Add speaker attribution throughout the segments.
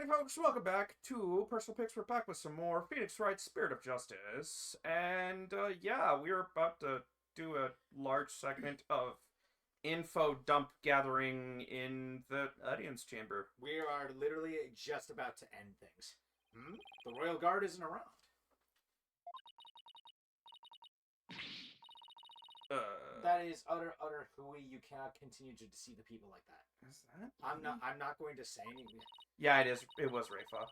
Speaker 1: Alrighty, folks, welcome back to Personal Picks. We're back with some more Phoenix Wright Spirit of Justice. And, yeah, we're about to do a large segment of info dump gathering in the audience chamber.
Speaker 2: We are literally just about to end things. The Royal Guard isn't around. That is utter hooey. You cannot continue to deceive the people like that.
Speaker 1: Is that?
Speaker 2: I'm not going to say anything.
Speaker 1: Yeah, it is. It was Rafa.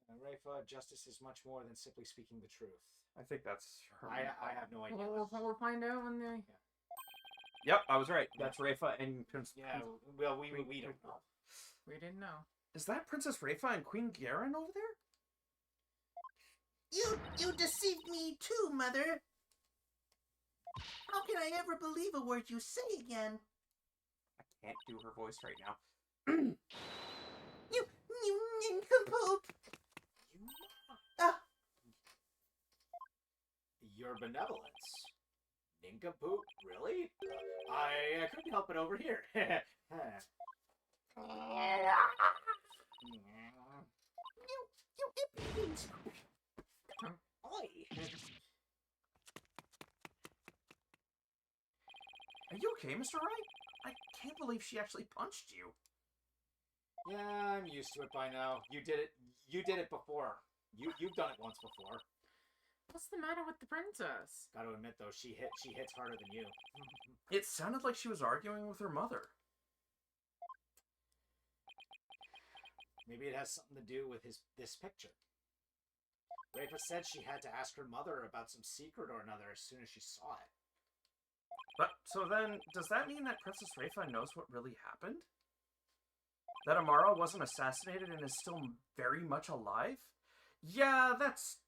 Speaker 2: Rafa, justice is much more than simply speaking the truth.
Speaker 1: I think that's her.
Speaker 2: I have no idea.
Speaker 3: We'll find out when they...
Speaker 1: Yep, I was right. That's Rafa and Prince...
Speaker 2: Yeah, well, we don't know.
Speaker 3: We didn't know.
Speaker 1: Is that Princess Rafa and Queen Garen over there?
Speaker 4: You deceived me too, Mother. How can I ever believe a word you say again?
Speaker 1: I can't do her voice right now.
Speaker 4: You nincompoop!
Speaker 2: Your benevolence. Nincompoop? Really? I couldn't help it over here.
Speaker 4: You impudent!
Speaker 2: Oi!
Speaker 1: Are you okay, Mr. Wright? I can't believe she actually punched you.
Speaker 2: Yeah, I'm used to it by now. You did it. You did it before. You've done it once before.
Speaker 3: What's the matter with the princess?
Speaker 2: Got to admit though, she hits harder than you.
Speaker 1: It sounded like she was arguing with her mother.
Speaker 2: Maybe it has something to do with this picture. Rafa said she had to ask her mother about some secret or another as soon as she saw it.
Speaker 1: But, so then, does that mean that Princess Rafa knows what really happened? That Amara wasn't assassinated and is still very much alive? Yeah, that's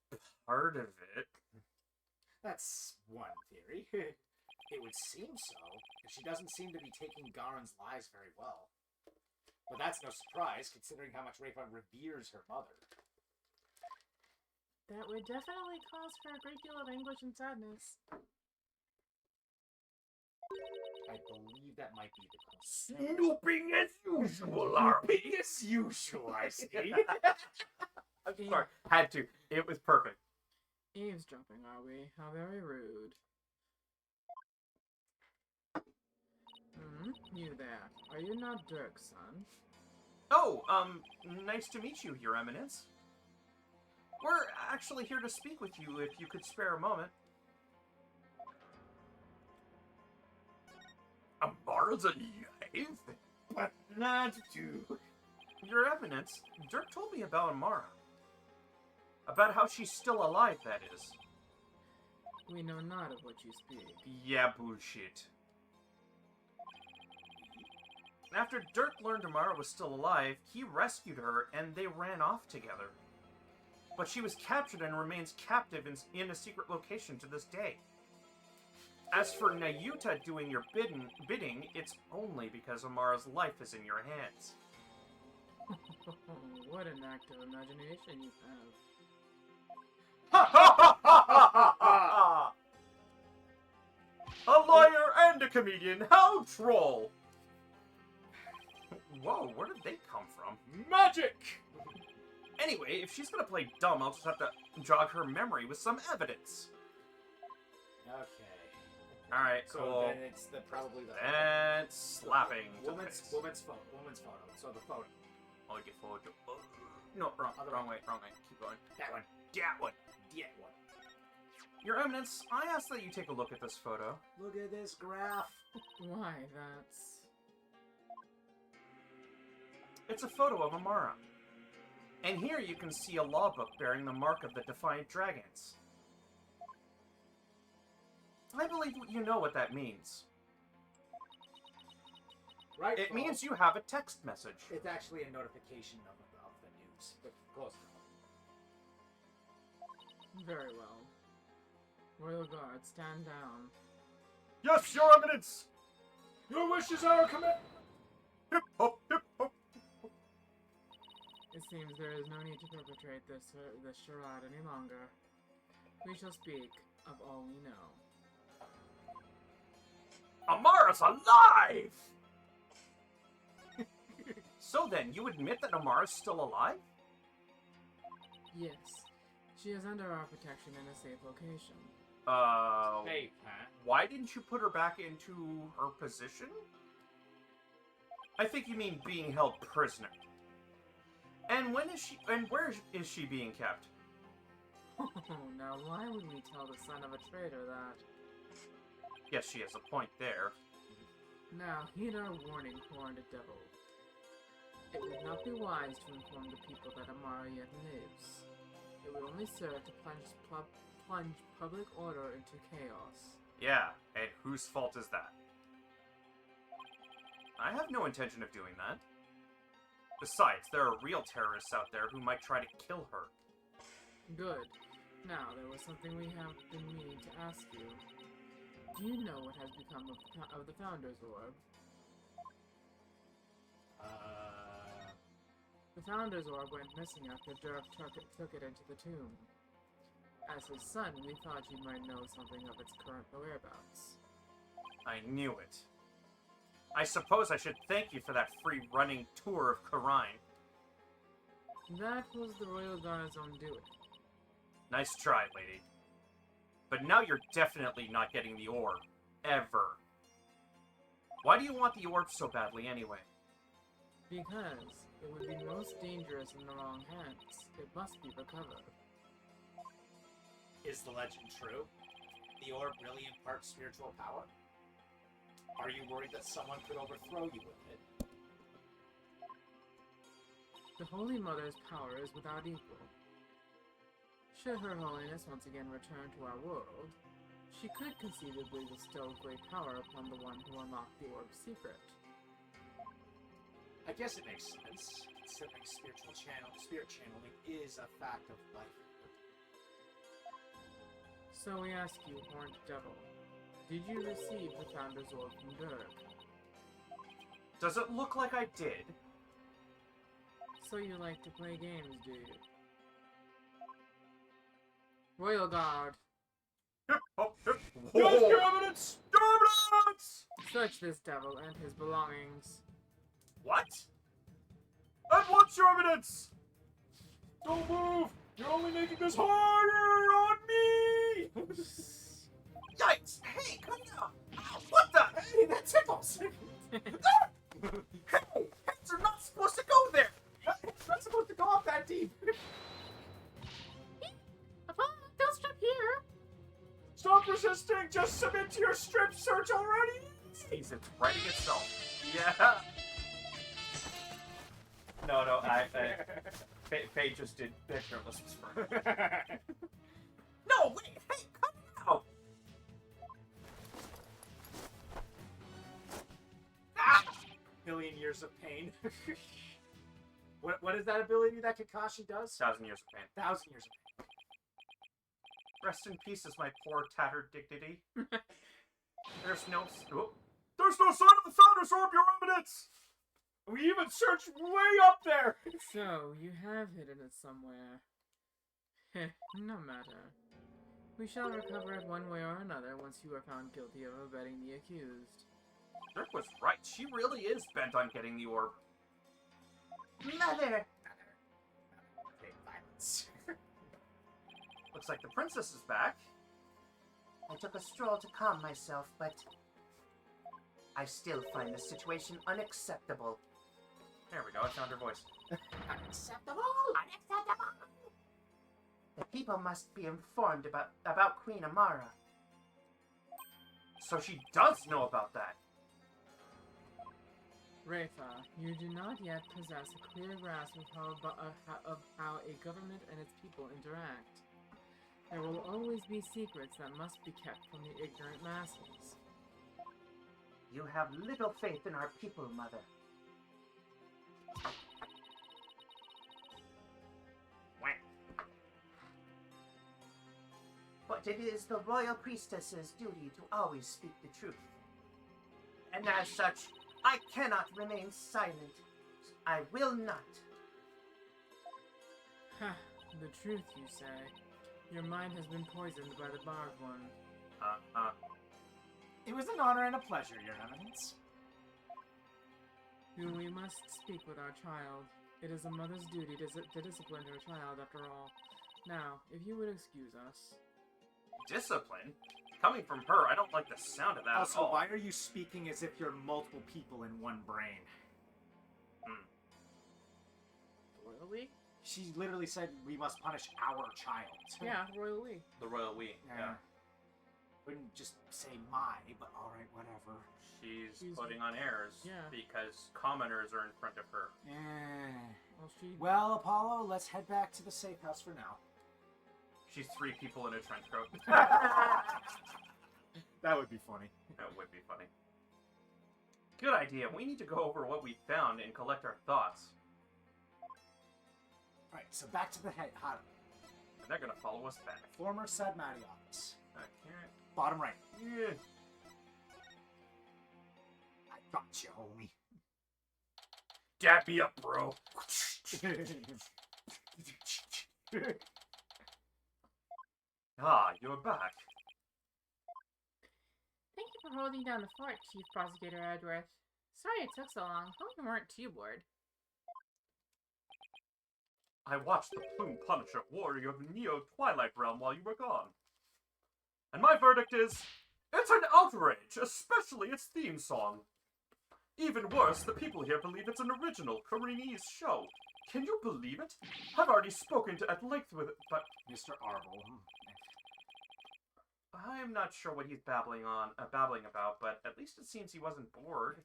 Speaker 1: part of it.
Speaker 2: That's one theory. It would seem so, and she doesn't seem to be taking Garen's lies very well. But that's no surprise, considering how much Rafa reveres her mother.
Speaker 3: That would definitely cause for a great deal of anguish and sadness.
Speaker 2: I believe that might be the cause.
Speaker 1: Snooping as usual, Arby.
Speaker 2: As usual, I see.
Speaker 1: I'm sorry. Had to. It was perfect.
Speaker 3: Eavesdropping, are we? How very rude. You there. Are you not Dirk's son?
Speaker 1: Oh, nice to meet you, Your Eminence. We're actually here to speak with you if you could spare a moment. Amara's alive?
Speaker 2: But not to.
Speaker 1: Your Eminence, Dirk told me about Amara. About how she's still alive, that is.
Speaker 3: We know not of what you speak.
Speaker 1: Yeah, bullshit. After Dirk learned Amara was still alive, he rescued her and they ran off together. But she was captured and remains captive in a secret location to this day. As for Nayuta doing your bidding, it's only because Amara's life is in your hands.
Speaker 3: What an active imagination you have.
Speaker 1: Ha ha ha ha ha! A liar and a comedian, how troll! Whoa, where did they come from?
Speaker 2: Magic!
Speaker 1: Anyway, if she's gonna play dumb, I'll just have to jog her memory with some evidence.
Speaker 2: Okay.
Speaker 1: Alright,
Speaker 2: So
Speaker 1: cool.
Speaker 2: then it's probably the
Speaker 1: And slapping. to the
Speaker 2: woman's
Speaker 1: face.
Speaker 2: photo. So the photo.
Speaker 1: Oh, get forward. Oh, no, wrong way. Keep going.
Speaker 2: That one.
Speaker 1: That one.
Speaker 2: That one.
Speaker 1: Your Eminence, I ask that you take a look at this photo.
Speaker 2: Look at this graph.
Speaker 3: Why, that's...
Speaker 1: It's a photo of Amara. And here you can see a law book bearing the mark of the Defiant Dragons. I believe you know what that means.
Speaker 2: Right.
Speaker 1: It means you have a text message.
Speaker 2: It's actually a notification of the news. But close enough.
Speaker 3: Very well. Royal Guard, stand down.
Speaker 1: Yes, Your Eminence!
Speaker 2: Your wishes are a command.
Speaker 1: Hip hop, hip hop.
Speaker 3: It seems there is no need to perpetrate this charade any longer. We shall speak of all we know.
Speaker 1: Amara's alive! So then, you admit that Amara's still alive?
Speaker 3: Yes. She is under our protection in a safe location.
Speaker 2: Hey, huh?
Speaker 1: Why didn't you put her back into her position? I think you mean being held prisoner. And when is she, and where is she being kept?
Speaker 3: Oh, now why would we tell the son of a traitor that?
Speaker 1: Yes, she has a point there.
Speaker 3: Now, heed our warning, horned devil. It would not be wise to inform the people that Amara yet lives. It would only serve to plunge public order into chaos.
Speaker 1: Yeah, and whose fault is that? I have no intention of doing that. Besides, there are real terrorists out there who might try to kill her.
Speaker 3: Good. Now, there was something we have been meaning to ask you. Do you know what has become of the Founder's Orb? The Founder's Orb went missing after Dirk took it into the tomb. As his son, we thought you might know something of its current whereabouts.
Speaker 1: I knew it. I suppose I should thank you for that free running tour of Karine.
Speaker 3: That was the Royal Guard's own doing.
Speaker 1: Nice try, lady. But now you're definitely not getting the orb. Ever. Why do you want the orb so badly anyway?
Speaker 3: Because it would be most dangerous in the wrong hands. It must be recovered.
Speaker 2: Is the legend true? The orb really imparts spiritual power? Are you worried that someone could overthrow you with it?
Speaker 3: The Holy Mother's power is without equal. Should Her Holiness once again return to our world, she could conceivably bestow great power upon the one who unlocked the orb's secret.
Speaker 2: I guess it makes sense, considering spirit channeling is a fact of life.
Speaker 3: So we ask you, Horned Devil, did you receive the Founder's Orb from Dirk?
Speaker 1: Does it look like I did?
Speaker 3: So you like to play games, do you? Royal Guard,
Speaker 1: Whoa. Evidence! Evidence!
Speaker 3: search this devil and his belongings.
Speaker 1: What? And what's your evidence?
Speaker 2: Don't move! You're only making this harder on me!
Speaker 1: Yikes! Hey, come down! Ow, what the?
Speaker 2: Hey, that tickles!
Speaker 1: Hey! Heads are not supposed to go there!
Speaker 2: It's not supposed to go off that deep!
Speaker 3: Don't stop here!
Speaker 2: Stop resisting! Just submit to your strip search already!
Speaker 1: Sees it's writing itself. Yeah. No, Faye just did Shirtless Whisper. No, wait, hey, come out! Ah!
Speaker 2: Million years of pain. What is that ability that Kakashi does?
Speaker 1: 1,000 years of pain.
Speaker 2: 1,000 years of pain.
Speaker 1: Rest in pieces, my poor tattered dignity. There's no sign of the Founder's Orb, Your Eminence!
Speaker 2: We even searched way up there!
Speaker 3: So, you have hidden it somewhere. Heh, no matter. We shall recover it one way or another once you are found guilty of abetting the accused.
Speaker 1: Dirk was right. She really is bent on getting the orb.
Speaker 4: Mother!
Speaker 2: Okay, violence.
Speaker 1: Looks like the princess is back.
Speaker 4: I took a stroll to calm myself, but I still find the situation unacceptable.
Speaker 1: There we go, I found her voice.
Speaker 2: Unacceptable!
Speaker 4: Unacceptable! The people must be informed about Queen Amara.
Speaker 1: So she does know about that.
Speaker 3: Rafa, you do not yet possess a clear grasp of how a government and its people interact. There will always be secrets that must be kept from the ignorant masses.
Speaker 4: You have little faith in our people, Mother. But it is the royal priestess's duty to always speak the truth. And as such, I cannot remain silent. I will not.
Speaker 3: Ha, the truth, you say. Your mind has been poisoned by the barbed one.
Speaker 2: It was an honor and a pleasure, Your Eminence.
Speaker 3: We must speak with our child. It is a mother's duty to discipline her child, after all. Now, if you would excuse us.
Speaker 1: Discipline? Coming from her, I don't like the sound of that
Speaker 2: Also,
Speaker 1: at all.
Speaker 2: why are you speaking as if you're multiple people in one brain?
Speaker 3: Royal We?
Speaker 2: She literally said we must punish our child.
Speaker 3: Yeah, Royal We.
Speaker 1: The royal we. Yeah.
Speaker 2: Wouldn't just say my, but alright, whatever.
Speaker 1: She's
Speaker 3: She's-
Speaker 1: putting on airs
Speaker 3: yeah.
Speaker 1: because commoners are in front of her.
Speaker 3: Well, she...
Speaker 2: Well, Apollo, let's head back to the safe house for now.
Speaker 1: She's 3 people in a trench coat.
Speaker 2: That would be funny.
Speaker 1: That would be funny. Good idea. We need to go over what we found and collect our thoughts.
Speaker 2: Alright, so back to the hot
Speaker 1: And they're gonna follow us back.
Speaker 2: former Sadmati office.
Speaker 1: Okay.
Speaker 2: Bottom right.
Speaker 1: Yeah.
Speaker 2: I got you, homie.
Speaker 1: Dap me up, bro. Ah, you're back.
Speaker 3: Thank you for holding down the fort, Chief Prosecutor Edgeworth. Sorry it took so long. Hope you weren't too bored.
Speaker 1: I watched the Plume Punisher Warrior of Neo Twilight Realm while you were gone. And my verdict is, it's an outrage, especially its theme song. Even worse, the people here believe it's an original Koreanese show. Can you believe it? I've already spoken at length with it, but
Speaker 2: Mr. Arble.
Speaker 1: I'm not sure what he's babbling about, but at least it seems he wasn't bored.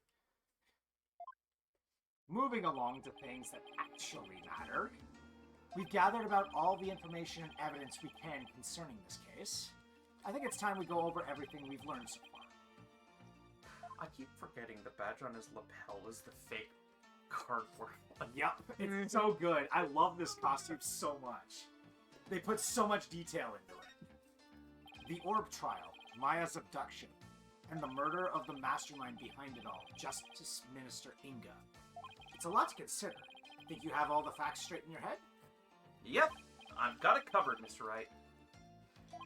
Speaker 2: Moving along to things that actually matter. We've gathered about all the information and evidence we can concerning this case. I think it's time we go over everything we've learned so far.
Speaker 1: I keep forgetting the badge on his lapel is the fake cardboard one.
Speaker 2: Yep, it's so good. I love this costume so much. They put so much detail into it. The Orb Trial, Maya's abduction, and the murder of the mastermind behind it all, Justice Minister Inga. It's a lot to consider. Think you have all the facts straight in your head?
Speaker 1: Yep, I've got it covered, Mr. Wright.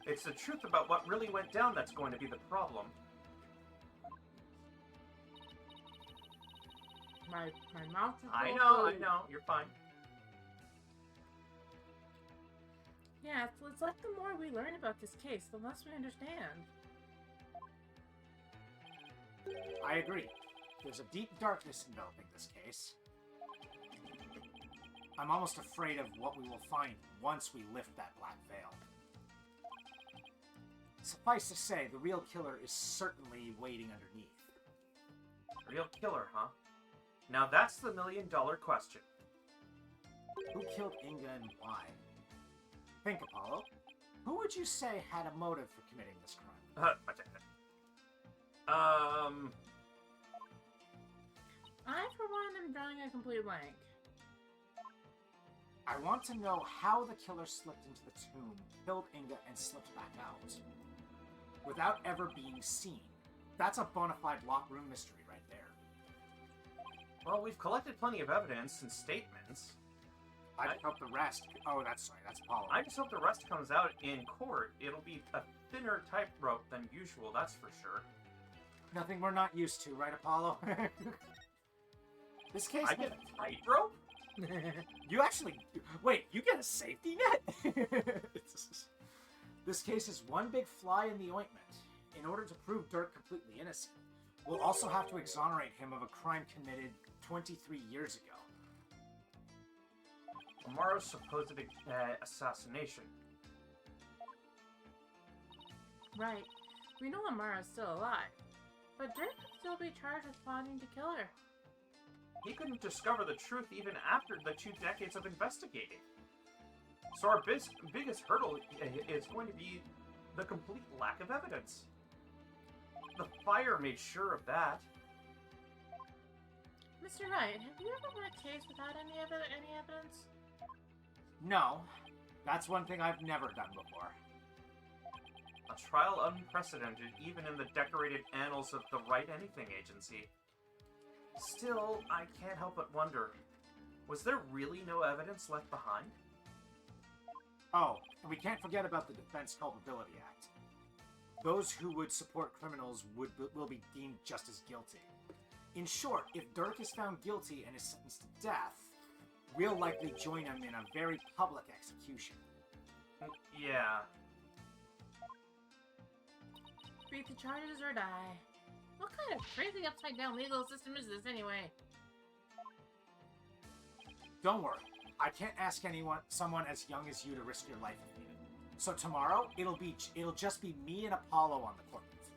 Speaker 1: It's the truth about what really went down that's going to be the problem.
Speaker 3: My mouth is
Speaker 1: I
Speaker 3: full of food.
Speaker 1: know, you're fine.
Speaker 3: Yeah, it's like the more we learn about this case, the less we understand.
Speaker 2: I agree. There's a deep darkness enveloping this case. I'm almost afraid of what we will find once we lift that black veil. Suffice to say, the real killer is certainly waiting underneath.
Speaker 1: Real killer, huh? Now that's the million-dollar question.
Speaker 2: Who killed Inga and why? Think, Apollo. Who would you say had a motive for committing this crime?
Speaker 3: I, for one, am drawing a complete blank.
Speaker 2: I want to know how the killer slipped into the tomb, killed Inga, and slipped back out. Without ever being seen. That's a bona fide locked room mystery right there.
Speaker 1: Well, we've collected plenty of evidence and statements.
Speaker 2: I just hope the rest... Oh, that's Apollo.
Speaker 1: I just hope the rest comes out in court. It'll be a thinner tightrope than usual, that's for sure.
Speaker 2: Nothing we're not used to, right, Apollo? This case...
Speaker 1: I get a tightrope?
Speaker 2: You actually... Wait, you get a safety net? This case is one big fly in the ointment. In order to prove Dirk completely innocent, we'll also have to exonerate him of a crime committed 23 years ago.
Speaker 1: Amaro's supposed assassination.
Speaker 3: Right. We know Amara's still alive, but Dirk could still be charged with plotting to kill her.
Speaker 1: He couldn't discover the truth even after the 2 decades of investigating. So our biggest hurdle is going to be the complete lack of evidence. The fire made sure of that.
Speaker 3: Mr. Wright, have you ever won a case without any evidence?
Speaker 2: No, that's one thing I've never done before.
Speaker 1: A trial unprecedented even in the decorated annals of the Wright Anything Agency. Still, I can't help but wonder, was there really no evidence left behind?
Speaker 2: Oh, and we can't forget about the Defense Culpability Act. Those who would support criminals will be deemed just as guilty. In short, if Dirk is found guilty and is sentenced to death, we'll likely join him in a very public execution.
Speaker 1: Yeah.
Speaker 3: Beat the charges or die. What kind of crazy upside-down legal system is this anyway?
Speaker 2: Don't worry, I can't ask someone as young as you to risk your life if needed. So tomorrow, it'll just be me and Apollo on the courtroom floor.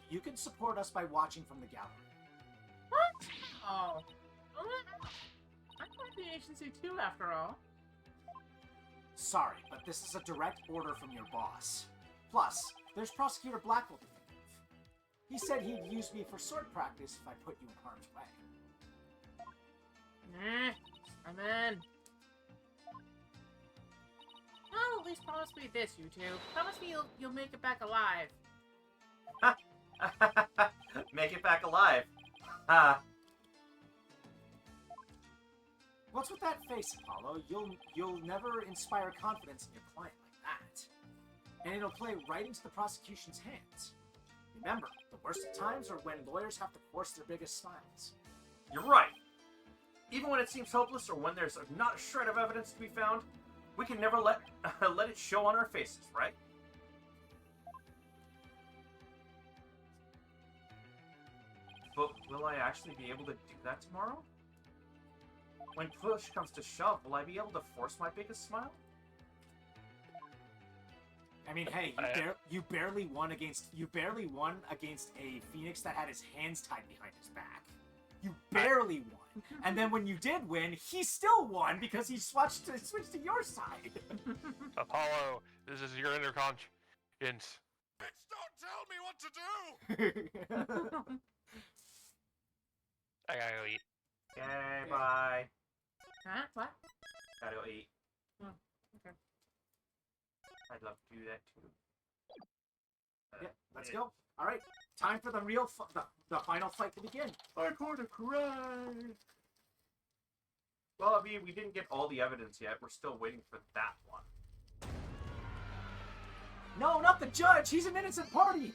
Speaker 2: You can support us by watching from the gallery.
Speaker 3: What? Oh. I'm part of the agency too, after all.
Speaker 2: Sorry, but this is a direct order from your boss. Plus, there's Prosecutor Blackwell to think of. He said he'd use me for sword practice if I put you in harm's way.
Speaker 3: I'm in. Well, at least promise me this, you two. Promise me you'll make it back alive.
Speaker 1: Make it back alive.
Speaker 2: What's with that face, Apollo? You'll never inspire confidence in your client like that. And it'll play right into the prosecution's hands. Remember, the worst of times are when lawyers have to force their biggest smiles.
Speaker 1: You're right. Even when it seems hopeless or when there's not a shred of evidence to be found, we can never let it show on our faces, right? But will I actually be able to do that tomorrow? When push comes to shove, will I be able to force my biggest smile?
Speaker 2: I mean, hey, you barely won against a Phoenix that had his hands tied behind his back. You barely won, and then when you did win, he still won because he switched to your side.
Speaker 5: Apollo, this is your inner conscience.
Speaker 6: Bitch, don't tell me what to do!
Speaker 5: I gotta go eat.
Speaker 1: Okay, bye.
Speaker 3: Huh? What?
Speaker 1: Gotta go eat.
Speaker 3: Oh, okay.
Speaker 1: I'd love to do that too.
Speaker 2: Yeah, let's go. All right, time for the real the final fight to begin.
Speaker 1: I'm going to cry. Well, I mean, we didn't get all the evidence yet. We're still waiting for that one.
Speaker 2: No, not the judge. He's an innocent party.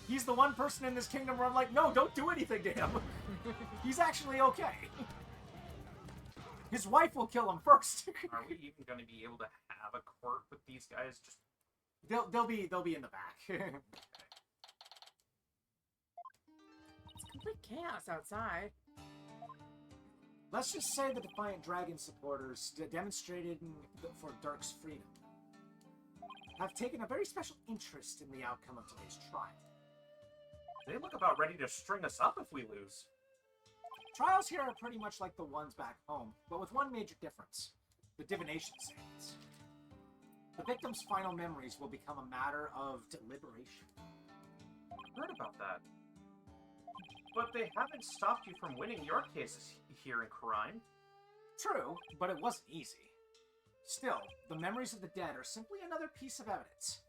Speaker 2: He's the one person in this kingdom where I'm like, no, don't do anything to him. He's actually okay. His wife will kill him first.
Speaker 1: Are we even going to be able to have a court with these guys? Just
Speaker 2: they'll be in the back.
Speaker 3: It's complete chaos outside.
Speaker 2: Let's just say the Defiant Dragon supporters demonstrated for Dirk's freedom have taken a very special interest in the outcome of today's trial.
Speaker 1: they look about ready to string us up if we lose.
Speaker 2: Trials here are pretty much like the ones back home, but with one major difference: the divination seance. The victim's final memories will become a matter of deliberation.
Speaker 1: Heard about that. But they haven't stopped you from winning your cases here in Crime.
Speaker 2: True, but it wasn't easy. Still, the memories of the dead are simply another piece of evidence.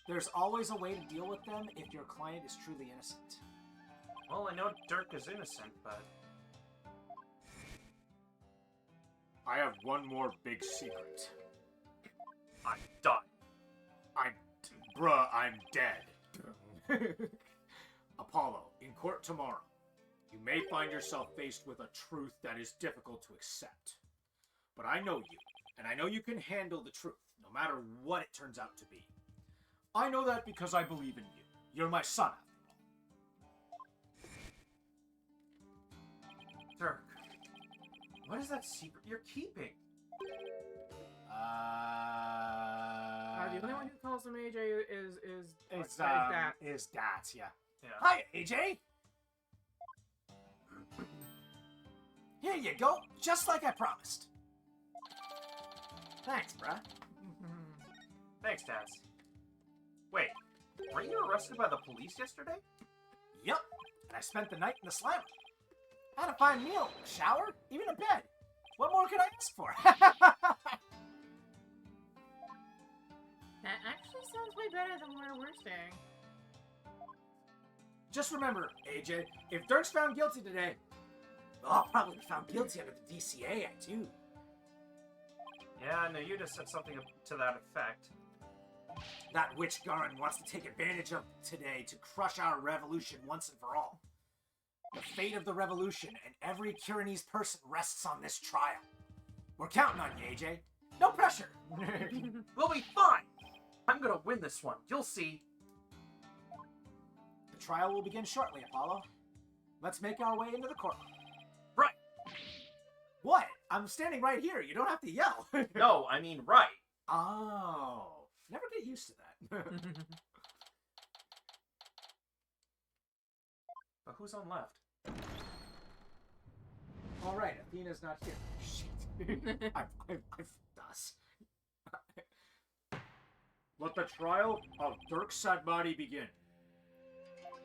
Speaker 2: There's always a way to deal with them if your client is truly innocent.
Speaker 1: Well, I know Dirk is innocent, but...
Speaker 2: I have one more big secret.
Speaker 1: I'm done.
Speaker 2: I'm dead. Apollo, in court tomorrow, you may find yourself faced with a truth that is difficult to accept. But I know you, and I know you can handle the truth, no matter what it turns out to be. I know that because I believe in you. You're my son, after all.
Speaker 1: Dirk, what is that secret you're keeping?
Speaker 3: The only one who calls him AJ is
Speaker 2: Dat, yeah.
Speaker 1: Yeah.
Speaker 2: Hi, AJ! Here you go, just like I promised. Thanks, bruh.
Speaker 1: Thanks, Taz. Wait, weren't you arrested by the police yesterday?
Speaker 2: Yep, and I spent the night in the slammer. Had a fine meal, a shower, even a bed. What more could I ask for?
Speaker 3: That actually sounds way better than where we're staying.
Speaker 2: Just remember, AJ, if Dirk's found guilty today, I'll probably be found guilty under the DCA Act, too.
Speaker 1: Yeah, no, you just said something to that effect.
Speaker 2: That witch Garin wants to take advantage of today to crush our revolution once and for all. The fate of the revolution and every Kirinese person rests on this trial. We're counting on you, AJ. No pressure.
Speaker 1: We'll be fine! I'm gonna win this one, you'll see.
Speaker 2: The trial will begin shortly, Apollo. Let's make our way into the courtroom.
Speaker 1: Right.
Speaker 2: What? I'm standing right here. You don't have to yell.
Speaker 1: No, I mean right.
Speaker 2: Oh. Never get used to that.
Speaker 1: But who's on left?
Speaker 2: All right, Athena's not here. Shit. I've us. Let the trial of Dirk Sadmati begin.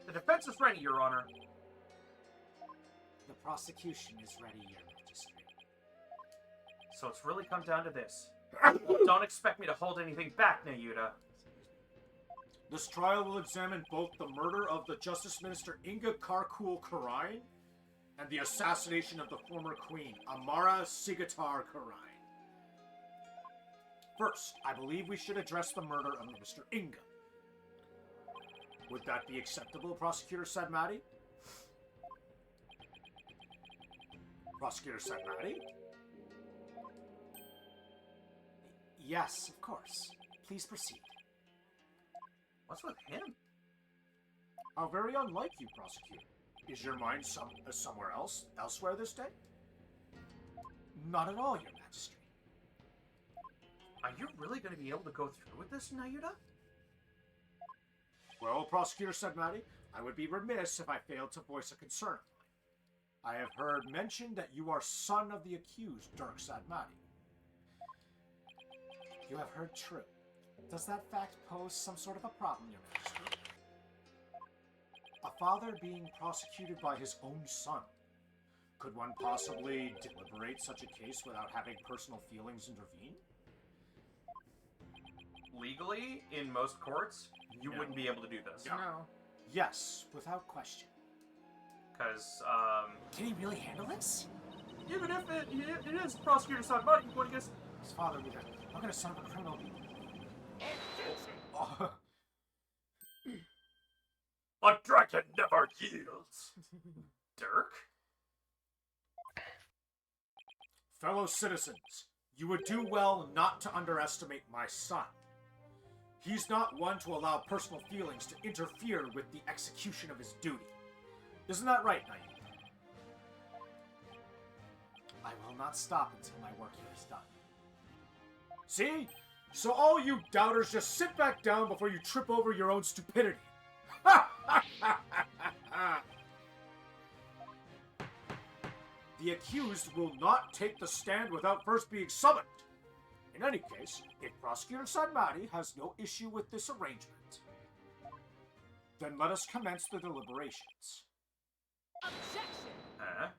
Speaker 1: The defense is ready, Your Honor.
Speaker 2: The prosecution is ready, Your Majesty.
Speaker 1: So it's really come down to this. Don't expect me to hold anything back, Nayuta.
Speaker 2: This trial will examine both the murder of the Justice Minister Inga Karkul Karain and the assassination of the former queen, Amara Sigatar Karain. First, I believe we should address the murder of Minister Inga. Would that be acceptable, Prosecutor Sadmati? Prosecutor Sadmati? Yes, of course. Please proceed.
Speaker 1: What's with him?
Speaker 2: How very unlike you, Prosecutor. Is your mind somewhere else, elsewhere this day? Not at all, Your Majesty.
Speaker 1: Are you really going to be able to go through with this, Nayuta?
Speaker 2: Well, Prosecutor Sadmati, I would be remiss if I failed to voice a concern of mine. I have heard mentioned that you are son of the accused, Dirk Sadmati. You have heard true. Does that fact pose some sort of a problem, Your Majesty? A father being prosecuted by his own son. Could one possibly deliberate such a case without having personal feelings intervene?
Speaker 1: Legally, in most courts, you wouldn't be able to do this.
Speaker 3: No.
Speaker 2: Yes, without question.
Speaker 1: Because,
Speaker 2: Can he really handle this?
Speaker 1: even if it is Prosecutor Sadmati, you're going to guess...
Speaker 2: His father would have... How can a son of a criminal be... Oh.
Speaker 1: A dragon never yields! Dirk?
Speaker 2: Fellow citizens, you would do well not to underestimate my son. He's not one to allow personal feelings to interfere with the execution of his duty. Isn't that right, Naeem? I will not stop until my work here is done. See? So all you doubters just sit back down before you trip over your own stupidity. The accused will not take the stand without first being summoned. In any case, if Prosecutor Sadmati has no issue with this arrangement, then let us commence the deliberations.
Speaker 7: Objection!
Speaker 1: Huh?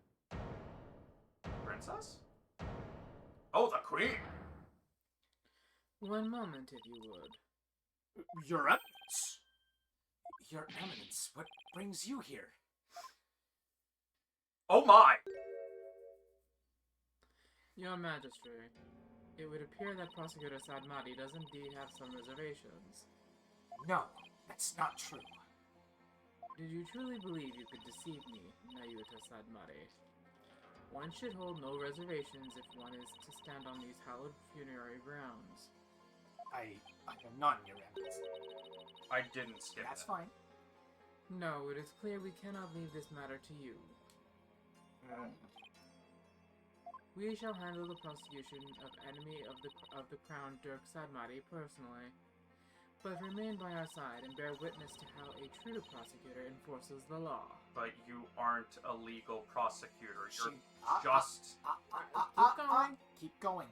Speaker 1: Princess? Oh, the Queen!
Speaker 3: One moment, if you would.
Speaker 2: Your Eminence! Your Eminence, what brings you here?
Speaker 1: Oh my!
Speaker 3: Your Majesty, it would appear that Prosecutor Sadmati does indeed have some reservations.
Speaker 2: No, that's not true.
Speaker 3: Did you truly believe you could deceive me, Nayuta Sadmati? One should hold no reservations if one is to stand on these hallowed funerary grounds.
Speaker 2: I am not Your Eminence.
Speaker 1: I didn't skip
Speaker 2: That's
Speaker 1: that.
Speaker 2: fine.
Speaker 3: No, it is clear we cannot leave this matter to you. We shall handle the prosecution of enemy of the crown Dirk Sadmati personally, but remain by our side and bear witness to how a true prosecutor enforces the law.
Speaker 1: But you aren't a legal prosecutor. You're
Speaker 2: She-
Speaker 1: just...
Speaker 3: Keep going.
Speaker 2: Keep going.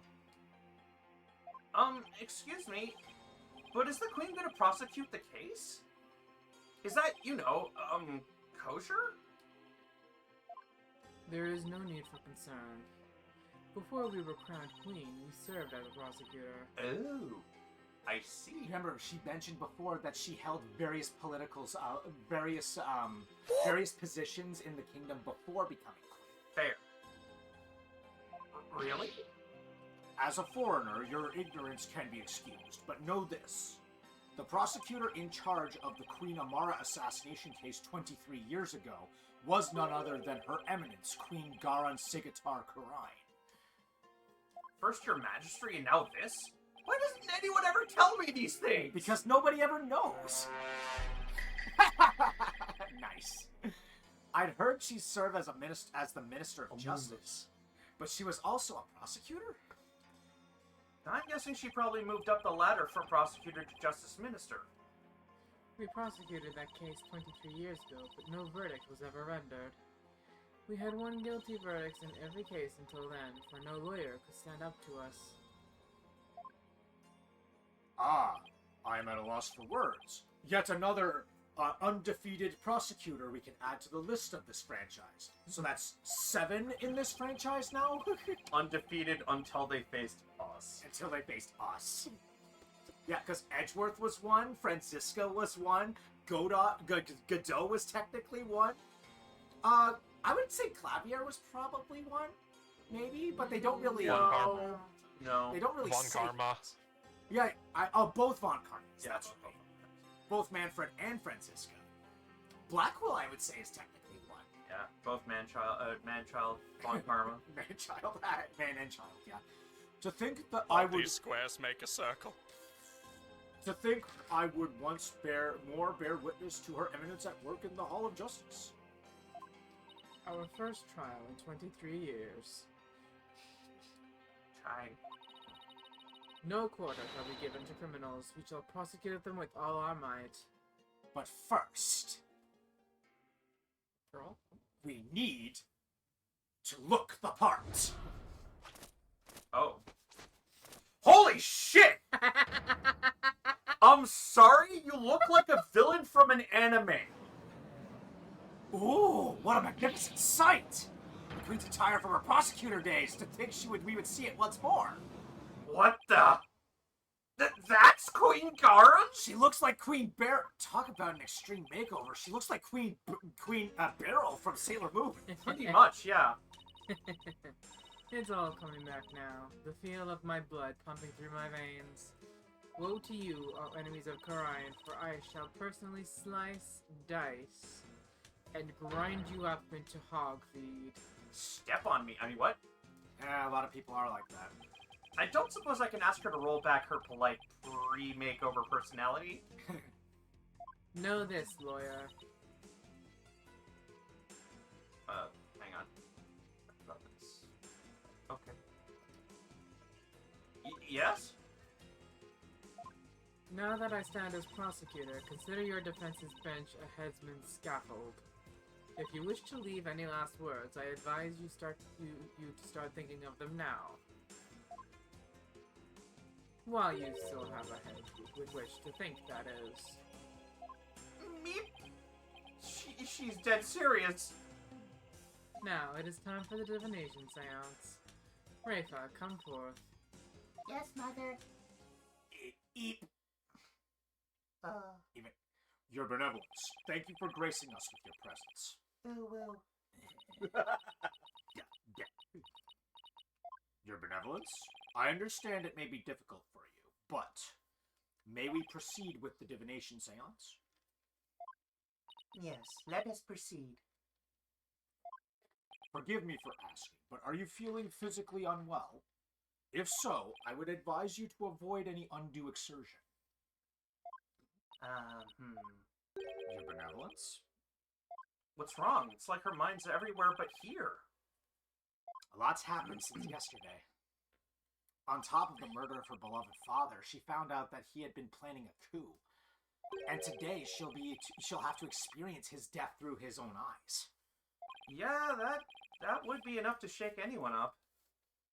Speaker 1: Excuse me, but is the Queen gonna prosecute the case? Is that, kosher?
Speaker 3: There is no need for concern. Before we were crowned queen, we served as a prosecutor.
Speaker 1: Oh, I see.
Speaker 2: Remember, she mentioned before that she held various various positions in the kingdom before becoming queen.
Speaker 1: Fair. Really?
Speaker 2: As a foreigner, your ignorance can be excused, but know this. The prosecutor in charge of the Queen Amara assassination case 23 years ago was none other than Her Eminence, Queen Garan Sigatar Karine.
Speaker 1: First your magistracy and now this? Why doesn't anyone ever tell me these things?
Speaker 2: Because nobody ever knows. Nice. I'd heard she served as the Minister of Justice, but she was also a prosecutor?
Speaker 1: I'm guessing she probably moved up the ladder from prosecutor to justice minister.
Speaker 3: We prosecuted that case 23 years ago, but no verdict was ever rendered. We had one guilty verdict in every case until then, for no lawyer could stand up to us.
Speaker 2: Ah, I am at a loss for words. Yet another undefeated prosecutor we can add to the list of this franchise. So that's 7 in this franchise now?
Speaker 1: Undefeated until they faced us.
Speaker 2: Until they faced us. Yeah, because Edgeworth was 1, Francisco was 1, Godot was technically 1. I would say Clavier was probably 1, maybe, but they don't really...
Speaker 5: Von Karma.
Speaker 1: No.
Speaker 2: They don't really
Speaker 5: Von
Speaker 2: say...
Speaker 5: Karma.
Speaker 2: Yeah, both Von Karmas.
Speaker 1: Yeah,
Speaker 2: That's
Speaker 1: both
Speaker 2: right. Both Manfred and Francisco. Blackwell, I would say, is technically 1.
Speaker 1: Yeah, both man-child, Von Karma.
Speaker 2: Man-child, man and child, yeah. To think that I would...
Speaker 6: These squares make a circle.
Speaker 2: To think I would once bear witness to Her Eminence at work in the Hall of Justice.
Speaker 3: Our first trial in 23 years.
Speaker 1: Trying.
Speaker 3: No quarter shall be given to criminals. We shall prosecute them with all our might.
Speaker 2: But first,
Speaker 3: Girl?
Speaker 2: we need to look the part.
Speaker 1: Oh. Holy shit! I'm sorry, you look like a villain from an anime.
Speaker 2: Ooh, what a magnificent sight! The Queen's attire from her prosecutor days. To think we would see it once more.
Speaker 1: What the? That's Queen Garan?
Speaker 2: She looks like Queen Beryl. Talk about an extreme makeover. She looks like Queen Beryl from Sailor Moon.
Speaker 1: Pretty much, yeah.
Speaker 3: It's all coming back now. The feel of my blood pumping through my veins. Woe to you, all enemies of Karine, for I shall personally slice, dice, and grind you up into hog feed.
Speaker 1: Step on me. I mean, what?
Speaker 2: Yeah, a lot of people are like that.
Speaker 1: I don't suppose I can ask her to roll back her polite pre-makeover personality.
Speaker 3: Know this, lawyer.
Speaker 1: Hang on. About this. Okay. Yes?
Speaker 3: Now that I stand as prosecutor, consider your defense's bench a headsman's scaffold. If you wish to leave any last words, I advise you to start thinking of them now. While you still have a head with which to think, that is.
Speaker 1: Me? She's dead serious.
Speaker 3: Now, it is time for the divination seance. Rafa, come forth.
Speaker 4: Yes, Mother.
Speaker 2: Eep. Even your benevolence. Thank you for gracing us with your presence.
Speaker 4: Woo.
Speaker 2: Yeah. Your benevolence? I understand it may be difficult for you, but may we proceed with the divination seance?
Speaker 4: Yes, let us proceed.
Speaker 2: Forgive me for asking, but are you feeling physically unwell? If so, I would advise you to avoid any undue exertion. Your benevolence?
Speaker 1: What's wrong? It's like her mind's everywhere but here.
Speaker 2: A lot's happened since yesterday. On top of the murder of her beloved father, she found out that he had been planning a coup. And today she'll have to experience his death through his own eyes.
Speaker 1: Yeah, that would be enough to shake anyone up.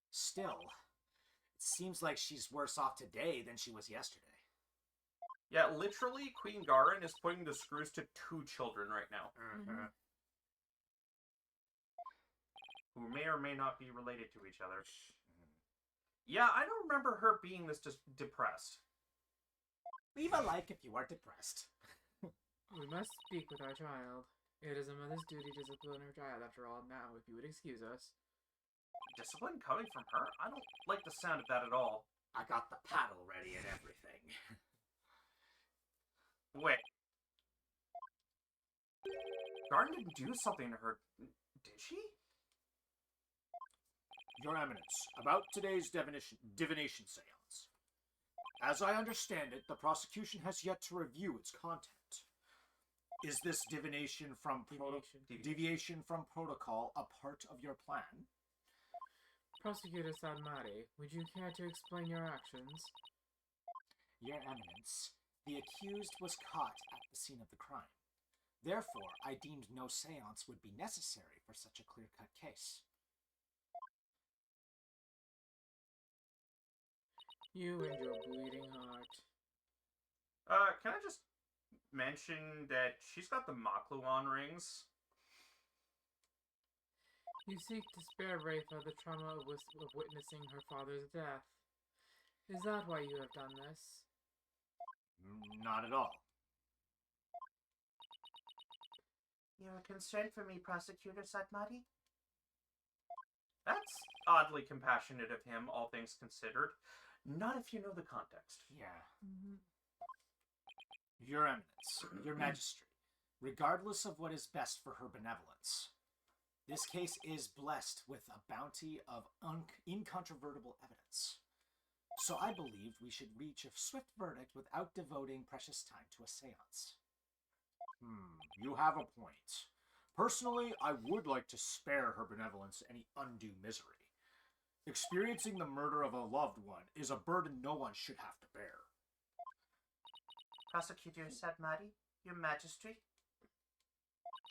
Speaker 2: Still, it seems like she's worse off today than she was yesterday.
Speaker 1: Yeah, literally, Queen Garan is putting the screws to 2 children right now. Who may or may not be related to each other. Yeah, I don't remember her being this depressed.
Speaker 2: Leave a like if you are depressed.
Speaker 3: We must speak with our child. It is a mother's duty to discipline her child after all now, if you would excuse us.
Speaker 1: Discipline coming from her? I don't like the sound of that at all.
Speaker 2: I got the paddle ready and everything.
Speaker 1: Wait. Garden didn't do something to her, did she?
Speaker 2: Your Eminence, about today's divination seance. As I understand it, the prosecution has yet to review its content. Is this deviation from protocol a part of your plan?
Speaker 3: Prosecutor Sadmari, would you care to explain your actions?
Speaker 2: Your Eminence, the accused was caught at the scene of the crime. Therefore, I deemed no seance would be necessary for such a clear-cut case.
Speaker 3: You and your bleeding heart.
Speaker 1: Can I just mention that she's got the Makluan rings?
Speaker 3: You seek to spare Rafa the trauma of witnessing her father's death. Is that why you have done this?
Speaker 2: Not at all.
Speaker 4: You're concerned for me, Prosecutor Satmati?
Speaker 1: That's oddly compassionate of him, all things considered. Not if you know the context.
Speaker 2: Yeah. Your Eminence, your Majesty, regardless of what is best for her benevolence, this case is blessed with a bounty of incontrovertible evidence. So I believe we should reach a swift verdict without devoting precious time to a seance. You have a point. Personally, I would like to spare her benevolence any undue misery. Experiencing the murder of a loved one is a burden no one should have to bear.
Speaker 4: Prosecutor Satmati, your Majesty,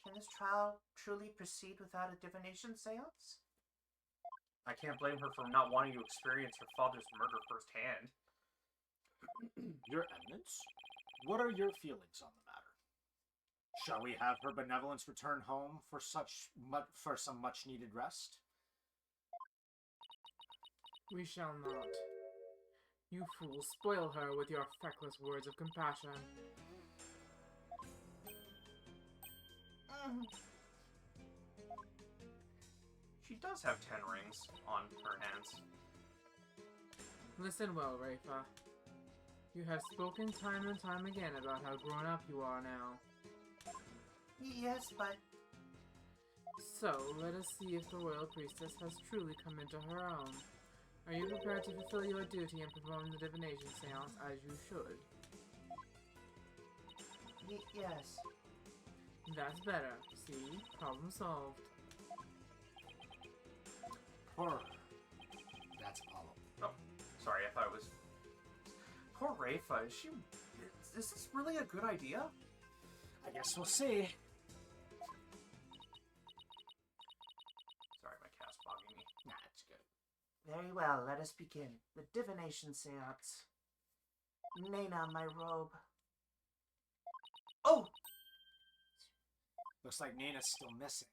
Speaker 4: can this trial truly proceed without a divination seance?
Speaker 1: I can't blame her for not wanting to experience her father's murder firsthand.
Speaker 2: Your Eminence, what are your feelings on the matter? Shall we have her benevolence return home for some much-needed rest?
Speaker 3: We shall not. You fools spoil her with your feckless words of compassion.
Speaker 1: She does have 10 rings on her hands.
Speaker 3: Listen well, Rafa. You have spoken time and time again about how grown up you are now.
Speaker 4: Yes, but
Speaker 3: So, let us see if the Royal Priestess has truly come into her own. Are you prepared to fulfill your duty in performing the divination seance as you should?
Speaker 4: yes.
Speaker 3: That's better. See? Problem solved.
Speaker 2: Horror. That's Apollo.
Speaker 1: Oh, sorry, I thought it was... Poor Rafa, is this really a good idea?
Speaker 2: I guess we'll see.
Speaker 1: Sorry, my cat's bogging me.
Speaker 2: Nah, it's good.
Speaker 4: Very well, let us begin. The divination seance. Nana, my robe. Oh!
Speaker 2: Looks like Nana's still missing.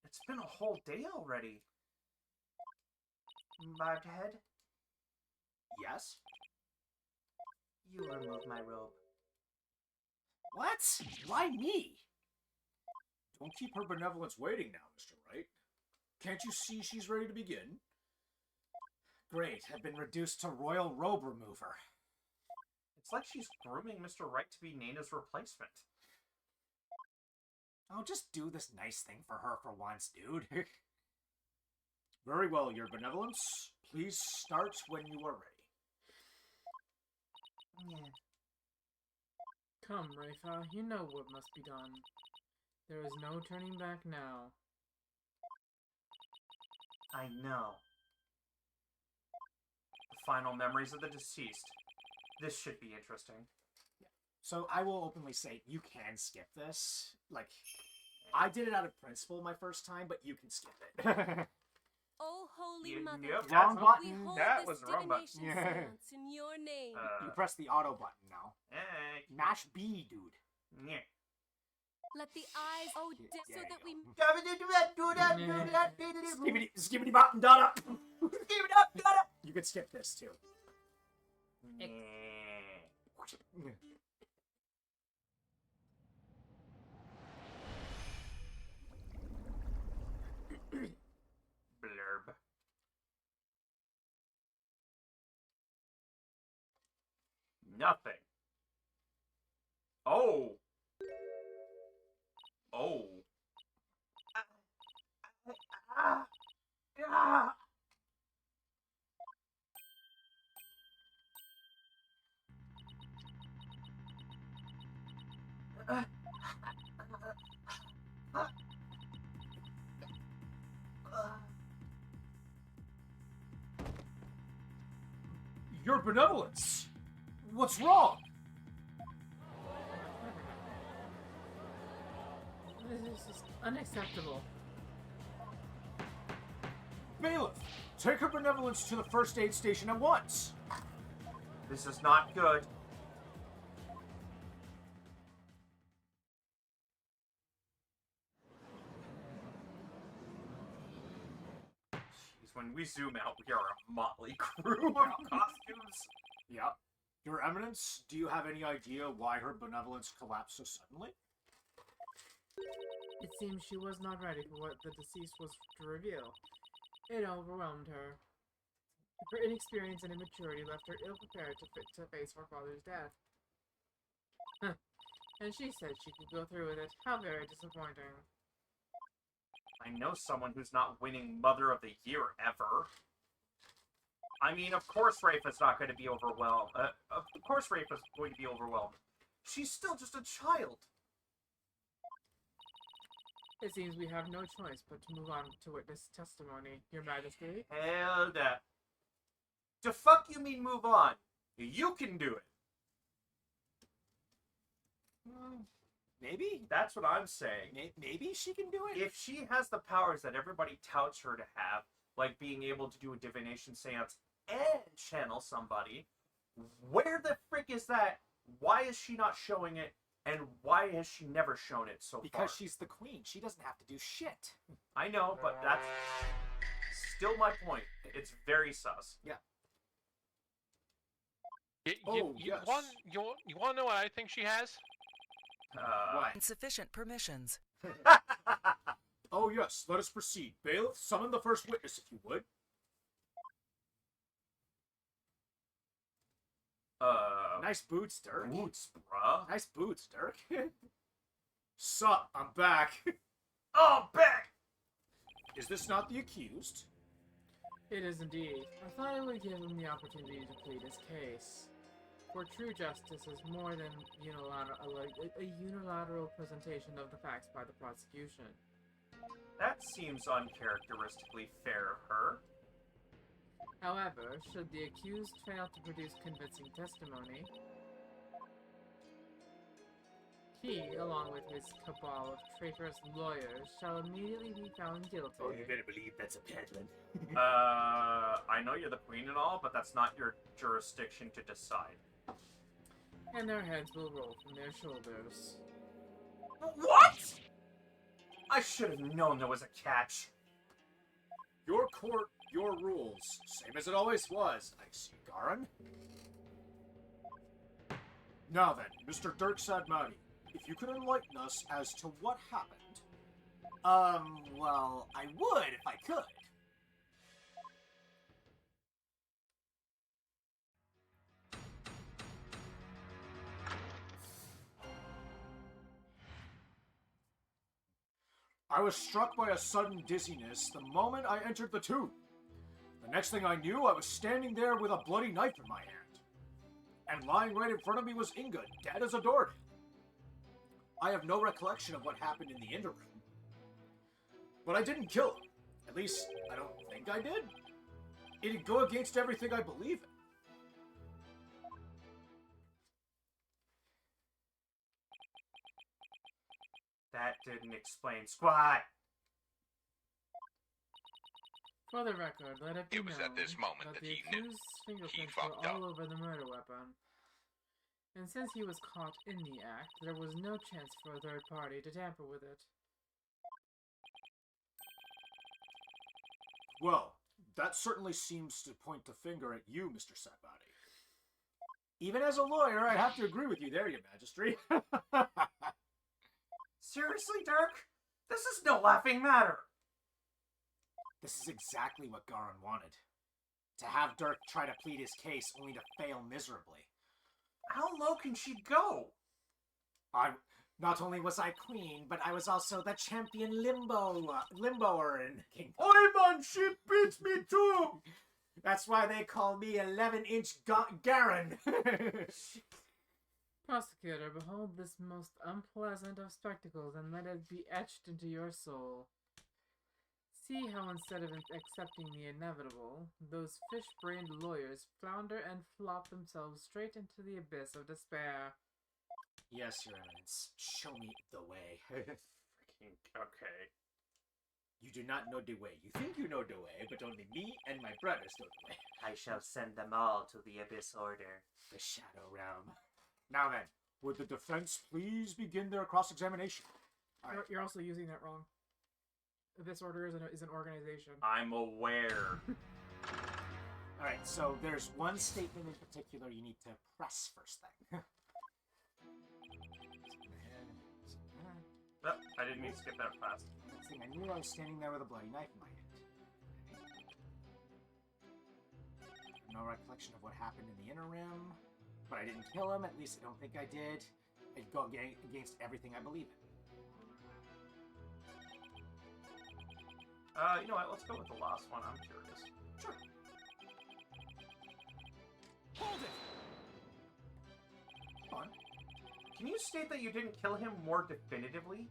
Speaker 1: It's been a whole day already.
Speaker 4: Bardhead,
Speaker 2: Yes?
Speaker 4: you remove my robe.
Speaker 2: What? Why me? Don't keep her benevolence waiting now, Mr. Wright. Can't you see she's ready to begin? Great, I've been reduced to royal robe remover.
Speaker 1: It's like she's grooming Mr. Wright to be Nana's replacement.
Speaker 2: I'll just do this nice thing for her for once, dude. Very well, your benevolence. Please start when you are ready.
Speaker 4: Yeah.
Speaker 3: Come, Rafa, you know what must be done. There is no turning back now.
Speaker 4: I know.
Speaker 1: The final memories of the deceased. This should be interesting.
Speaker 2: So I will openly say, you can skip this. Like, I did it out of principle my first time, but you can skip it.
Speaker 7: Oh, Holy
Speaker 1: Yep,
Speaker 7: Mother,
Speaker 2: Wrong
Speaker 1: that's-
Speaker 7: we
Speaker 2: button.
Speaker 7: hold
Speaker 1: That
Speaker 7: this
Speaker 1: was the wrong button.
Speaker 7: divination
Speaker 2: Yeah.
Speaker 7: seance in your name.
Speaker 2: You press the auto button now. Mash B, dude.
Speaker 1: Yeah.
Speaker 7: Let the eyes, oh,
Speaker 2: Yeah,
Speaker 7: so
Speaker 2: there
Speaker 7: that we
Speaker 2: you go.
Speaker 4: Skibbity,
Speaker 2: Skibbity button, done up.
Speaker 4: skibbity up, got it.
Speaker 2: You can skip this too.
Speaker 1: Yeah. Blurb. Nothing. Oh. Oh.
Speaker 4: Ah, ah.
Speaker 2: Your benevolence! What's wrong?
Speaker 3: This is unacceptable.
Speaker 2: Bailiff, take her benevolence to the first aid station at once.
Speaker 1: This is not good. Jeez, when we zoom out, we are a motley crew of costumes.
Speaker 2: Yeah. Your Eminence, do you have any idea why her benevolence collapsed so suddenly?
Speaker 3: It seems she was not ready for what the deceased was to reveal. It overwhelmed her. Her inexperience and immaturity left her ill-prepared to face her father's death. And she said she could go through with it. How very disappointing.
Speaker 1: I know someone who's not winning Mother of the Year ever. I mean, of course Rafa's not going to be overwhelmed. Of course Rafa's going to be overwhelmed. She's still just a child.
Speaker 3: It seems we have no choice but to move on to witness testimony, Your Majesty.
Speaker 1: Hell that. The fuck you mean move on? You can do it.
Speaker 2: Maybe?
Speaker 1: That's what I'm saying.
Speaker 2: Maybe she can do it?
Speaker 1: If she has the powers that everybody touts her to have, like being able to do a divination seance and channel somebody, where the frick is that? Why is she not showing it? And why has she never shown it so far?
Speaker 2: Because she's the queen. She doesn't have to do shit.
Speaker 1: I know, but that's still my point. It's very sus.
Speaker 2: Yeah.
Speaker 5: You
Speaker 2: Yes.
Speaker 5: want to know what I think she has?
Speaker 2: What?
Speaker 8: Insufficient permissions.
Speaker 2: Oh, yes. Let us proceed. Bailiff, summon the first witness, if you would. Nice boots, Dirk.
Speaker 1: Boots, bruh.
Speaker 2: Nice boots, Dirk. Sup, I'm back.
Speaker 1: Oh, back!
Speaker 2: Is this not the accused?
Speaker 3: It is indeed. I thought I would give him the opportunity to plead his case. For true justice is more than a unilateral presentation of the facts by the prosecution.
Speaker 1: That seems uncharacteristically fair of her.
Speaker 3: However, should the accused fail to produce convincing testimony, he, along with his cabal of traitorous lawyers, shall immediately be found guilty.
Speaker 2: Oh, you better believe that's a peddling.
Speaker 1: I know you're the queen and all, but that's not your jurisdiction to decide.
Speaker 3: And their heads will roll from their shoulders.
Speaker 1: What?! I should have known there was a catch.
Speaker 2: Your court, your rules. Same as it always was, I see, Garin. Now then, Mr. Dirk Sadmati, if you could enlighten us as to what happened. Well, I would if I could. I was struck by a sudden dizziness the moment I entered the tomb. The next thing I knew, I was standing there with a bloody knife in my hand. And lying right in front of me was Inga, dead as a doornail. I have no recollection of what happened in the interim. But I didn't kill him. At least, I don't think I did. It'd go against everything I believe in.
Speaker 1: That didn't explain squat.
Speaker 3: For the record, let it be
Speaker 6: It was
Speaker 3: known
Speaker 6: at this moment that
Speaker 3: the
Speaker 6: he knew.
Speaker 3: accused's fingerprints
Speaker 6: fucked
Speaker 3: were
Speaker 6: up.
Speaker 3: all over the murder weapon. And since he was caught in the act, there was no chance for a third party to tamper with it.
Speaker 2: Well, that certainly seems to point the finger at you, Mr. Sadmati. Even as a lawyer, I have to agree with you there, Your Majesty.
Speaker 1: Seriously, Dirk? This is no laughing matter.
Speaker 2: This is exactly what Garin wanted. To have Dirk try to plead his case only to fail miserably.
Speaker 1: How low can she go?
Speaker 2: Not only was I queen, but I was also the champion limboer in the kingdom.
Speaker 1: Oi, man, she beats me too!
Speaker 2: That's why they call me 11-inch Garen.
Speaker 3: Prosecutor, behold this most unpleasant of spectacles, and let it be etched into your soul. See how instead of accepting the inevitable, those fish-brained lawyers flounder and flop themselves straight into the abyss of despair.
Speaker 2: Yes, Your Eminence. Show me the way.
Speaker 1: Freaking okay.
Speaker 2: You do not know the way. You think you know the way, but only me and my brothers know the way.
Speaker 4: I shall send them all to the Abyss Order.
Speaker 2: The Shadow Realm. Now then, would the defense please begin their cross-examination?
Speaker 3: You're also using that wrong. This order is an organization.
Speaker 1: I'm aware.
Speaker 2: Alright, so there's one statement in particular you need to press first thing.
Speaker 1: Oh, I didn't mean to skip that fast.
Speaker 2: Next thing I knew, I was standing there with a bloody knife in my hand. No recollection of what happened in the inner rim, but I didn't kill him. At least I don't think I did. I'd go against everything I believe in.
Speaker 1: You know what? Let's go with the last one. I'm curious.
Speaker 2: Sure. Hold it! Come on.
Speaker 1: Can you state that you didn't kill him more definitively?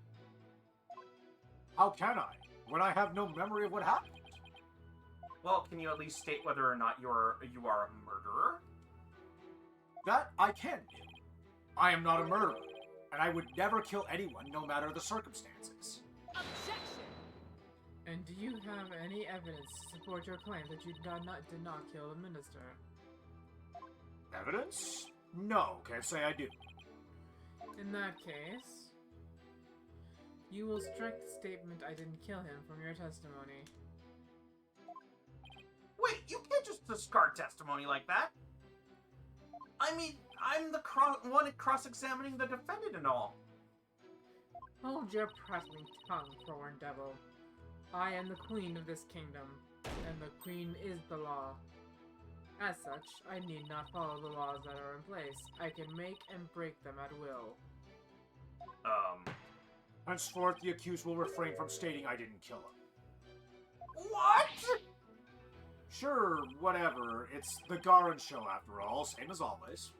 Speaker 2: How can I, when I have no memory of what happened?
Speaker 1: Well, can you at least state whether or not you are a murderer?
Speaker 2: That I can do. I am not a murderer, and I would never kill anyone, no matter the circumstances.
Speaker 7: Objection!
Speaker 3: And do you have any evidence to support your claim that you did not kill the minister?
Speaker 2: Evidence? No, can't say I do.
Speaker 3: In that case, you will strike the statement "I didn't kill him" from your testimony.
Speaker 1: Wait, you can't just discard testimony like that. I mean, I'm the one cross-examining the defendant and all.
Speaker 3: Hold your prattling tongue, foreign devil. I am the queen of this kingdom, and the queen is the law. As such, I need not follow the laws that are in place. I can make and break them at will.
Speaker 2: Henceforth, the accused will refrain from stating I didn't kill him.
Speaker 1: What?
Speaker 2: Sure, whatever. It's the Garen show after all, same as always.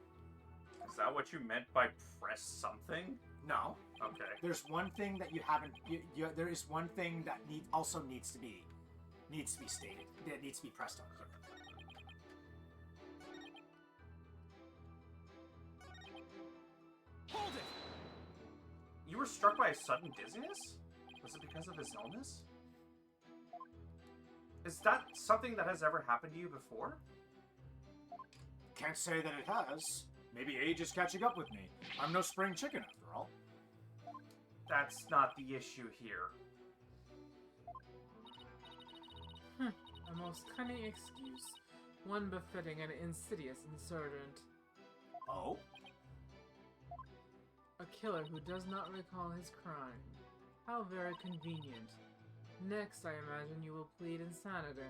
Speaker 1: Is that what you meant by press something?
Speaker 2: No.
Speaker 1: Okay.
Speaker 2: There's one thing that you haven't. There is one thing that also needs to be stated. That needs to be pressed on here. Hold it!
Speaker 1: You were struck by a sudden dizziness? Was it because of his illness? Is that something that has ever happened to you before?
Speaker 2: Can't say that it has. Maybe age is catching up with me. I'm no spring chicken after all.
Speaker 1: That's not the issue here.
Speaker 3: A most cunning excuse. One befitting an insidious insurgent.
Speaker 2: Oh?
Speaker 3: A killer who does not recall his crime. How very convenient. Next, I imagine you will plead insanity.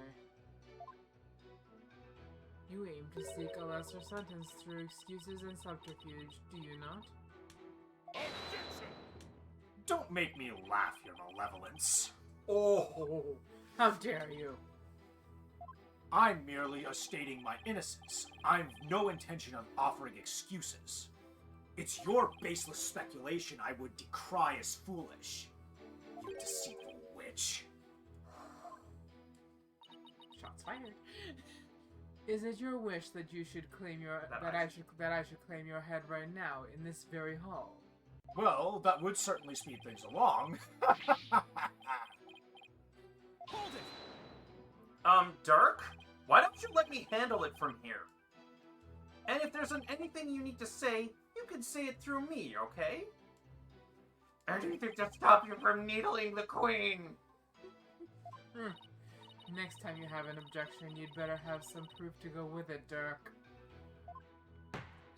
Speaker 3: You aim to seek a lesser sentence through excuses and subterfuge, do you not?
Speaker 6: Objection!
Speaker 2: Don't make me laugh, Your Malevolence.
Speaker 3: Oh, how dare you!
Speaker 2: I'm merely stating my innocence. I've no intention of offering excuses. It's your baseless speculation I would decry as foolish. You deceitful witch.
Speaker 3: Shots fired. Is it your wish that you should claim that I should claim your head right now in this very hall?
Speaker 2: Well, that would certainly speed things along.
Speaker 6: Hold it!
Speaker 1: Dirk? Why don't you let me handle it from here? And if there's anything you need to say, you can say it through me, okay? Anything to stop you from needling the queen!
Speaker 3: Next time you have an objection, you'd better have some proof to go with it, Dirk.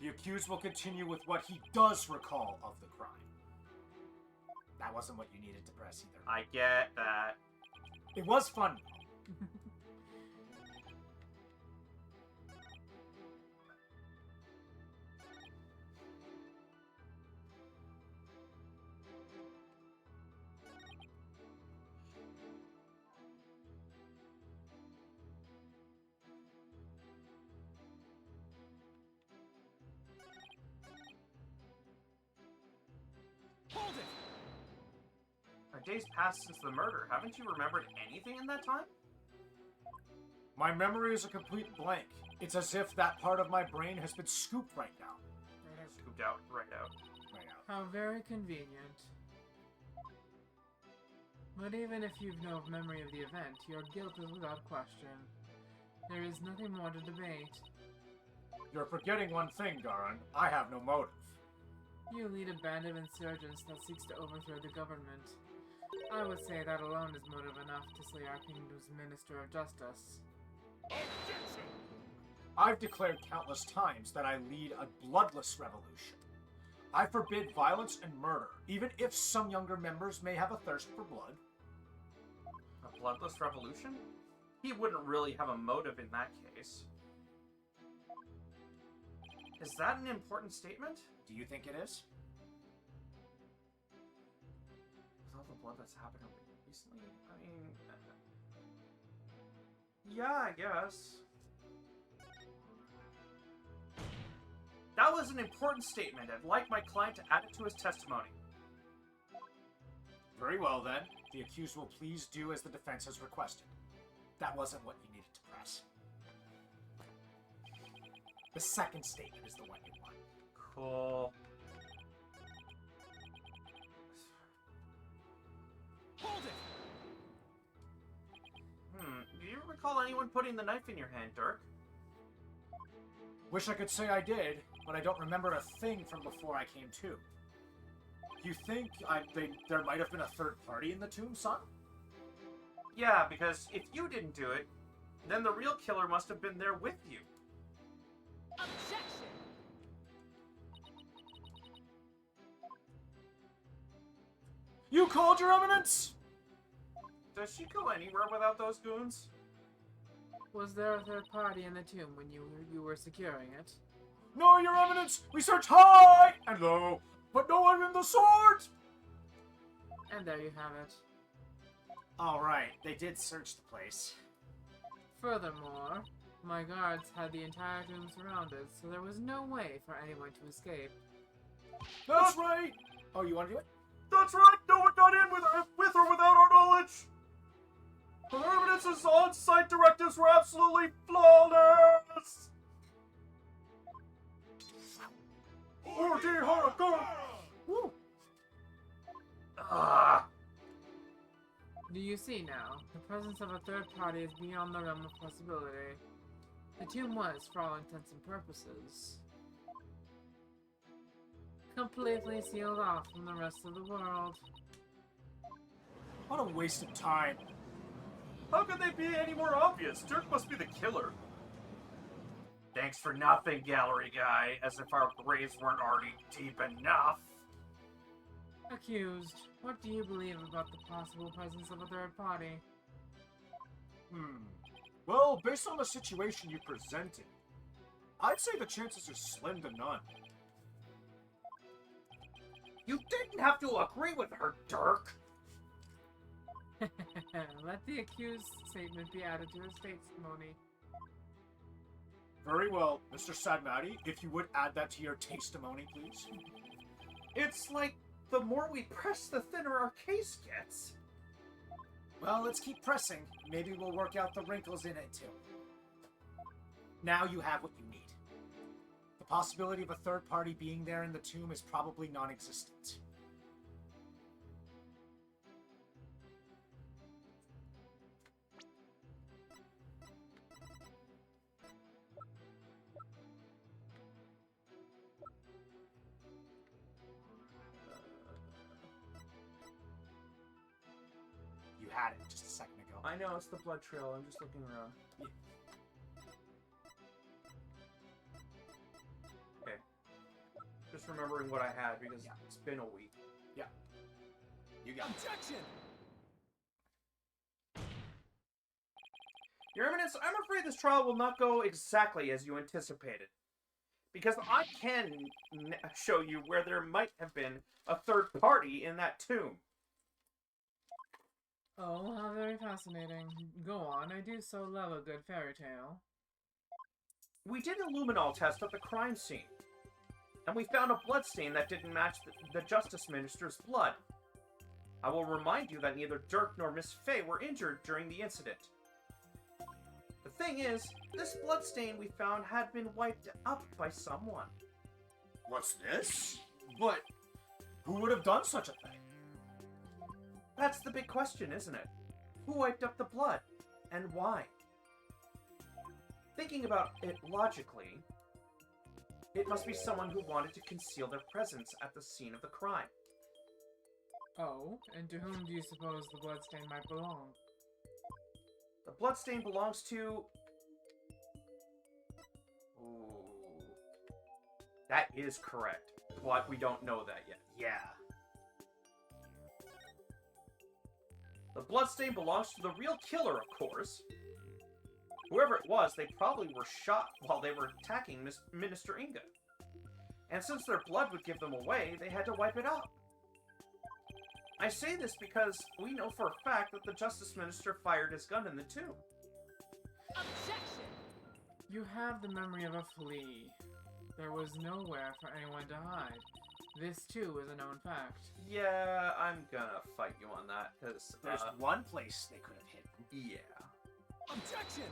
Speaker 2: The accused will continue with what he does recall of the crime. That wasn't what you needed to press either.
Speaker 1: I get that.
Speaker 2: It was fun.
Speaker 1: days passed since the murder. Haven't you remembered anything in that time?
Speaker 2: My memory is a complete blank. It's as if that part of my brain has been scooped right now.
Speaker 1: Scooped out, right out.
Speaker 2: Right out.
Speaker 3: How very convenient. But even if you've no memory of the event, your guilt is without question. There is nothing more to debate.
Speaker 2: You're forgetting one thing, Garan. I have no motive.
Speaker 3: You lead a band of insurgents that seeks to overthrow the government. I would say that alone is motive enough to slay our kingdom's Minister of Justice.
Speaker 6: Objection!
Speaker 2: I've declared countless times that I lead a bloodless revolution. I forbid violence and murder, even if some younger members may have a thirst for blood.
Speaker 1: A bloodless revolution? He wouldn't really have a motive in that case. Is that an important statement?
Speaker 2: Do you think it is?
Speaker 1: With all the blood that's happened recently? I mean... yeah, I guess. That was an important statement. I'd like my client to add it to his testimony.
Speaker 2: Very well, then. The accused will please do as the defense has requested. That wasn't what you needed to press. The second statement is the one you want.
Speaker 1: Cool.
Speaker 6: Hold it!
Speaker 1: Do you recall anyone putting the knife in your hand, Dirk?
Speaker 2: Wish I could say I did, but I don't remember a thing from before I came to. You think there might have been a third party in the tomb, son?
Speaker 1: Yeah, because if you didn't do it, then the real killer must have been there with you.
Speaker 7: Objection!
Speaker 2: You called, Your Eminence?
Speaker 1: Does she go anywhere without those goons?
Speaker 3: Was there a third party in the tomb when you were securing it?
Speaker 2: No, Your Eminence! We search high and low, but no one in the sword!
Speaker 3: And there you have it.
Speaker 2: Alright, they did search the place.
Speaker 3: Furthermore, my guards had the entire tomb surrounded, so there was no way for anyone to escape.
Speaker 2: That's right! Oh, you want to do it?
Speaker 1: That's right! No one got in with or without our knowledge! Her Eminence's on-site directives were absolutely flawless! Woo! Ah!
Speaker 3: Do you see now? The presence of a third party is beyond the realm of possibility. The tomb was, for all intents and purposes, completely sealed off from the rest of the world.
Speaker 2: What a waste of time.
Speaker 1: How could they be any more obvious? Dirk must be the killer. Thanks for nothing, gallery guy, as if our graves weren't already deep enough.
Speaker 3: Accused, what do you believe about the possible presence of a third party?
Speaker 2: Well, based on the situation you presented, I'd say the chances are slim to none.
Speaker 1: You didn't have to agree with her, Dirk.
Speaker 3: Let the accused statement be added to his testimony.
Speaker 2: Very well, Mr. Sadmati, if you would add that to your testimony, please.
Speaker 1: It's like the more we press, the thinner our case gets.
Speaker 2: Well, let's keep pressing. Maybe we'll work out the wrinkles in it, too. Now you have what you need. The possibility of a third party being there in the tomb is probably non-existent. You had it just a second ago.
Speaker 1: I know, it's the blood trail. I'm just looking around. Okay. Just remembering what I had because it's been a week.
Speaker 2: Yeah. You got it.
Speaker 6: Objection!
Speaker 1: Your Eminence, I'm afraid this trial will not go exactly as you anticipated. Because I can show you where there might have been a third party in that tomb.
Speaker 3: Oh, how very fascinating. Go on, I do so love a good fairy tale.
Speaker 1: We did a luminol test at the crime scene. And we found a bloodstain that didn't match the Justice Minister's blood. I will remind you that neither Dirk nor Miss Fey were injured during the incident. The thing is, this bloodstain we found had been wiped up by someone.
Speaker 2: What's this? But who would have done such a thing?
Speaker 1: That's the big question, isn't it? Who wiped up the blood, and why? Thinking about it logically, it must be someone who wanted to conceal their presence at the scene of the crime.
Speaker 3: Oh, and to whom do you suppose the bloodstain might belong?
Speaker 1: The bloodstain belongs to... Ooh. That is correct, but we don't know that yet.
Speaker 2: Yeah.
Speaker 1: The bloodstain belongs to the real killer, of course. Whoever it was, they probably were shot while they were attacking Minister Inga. And since their blood would give them away, they had to wipe it up. I say this because we know for a fact that the Justice Minister fired his gun in the tomb.
Speaker 7: Objection!
Speaker 3: You have the memory of a flea. There was nowhere for anyone to hide. This, too, is a known fact.
Speaker 1: Yeah, I'm gonna fight you on that, because...
Speaker 2: There's one place they could have hidden.
Speaker 1: Yeah.
Speaker 6: Objection!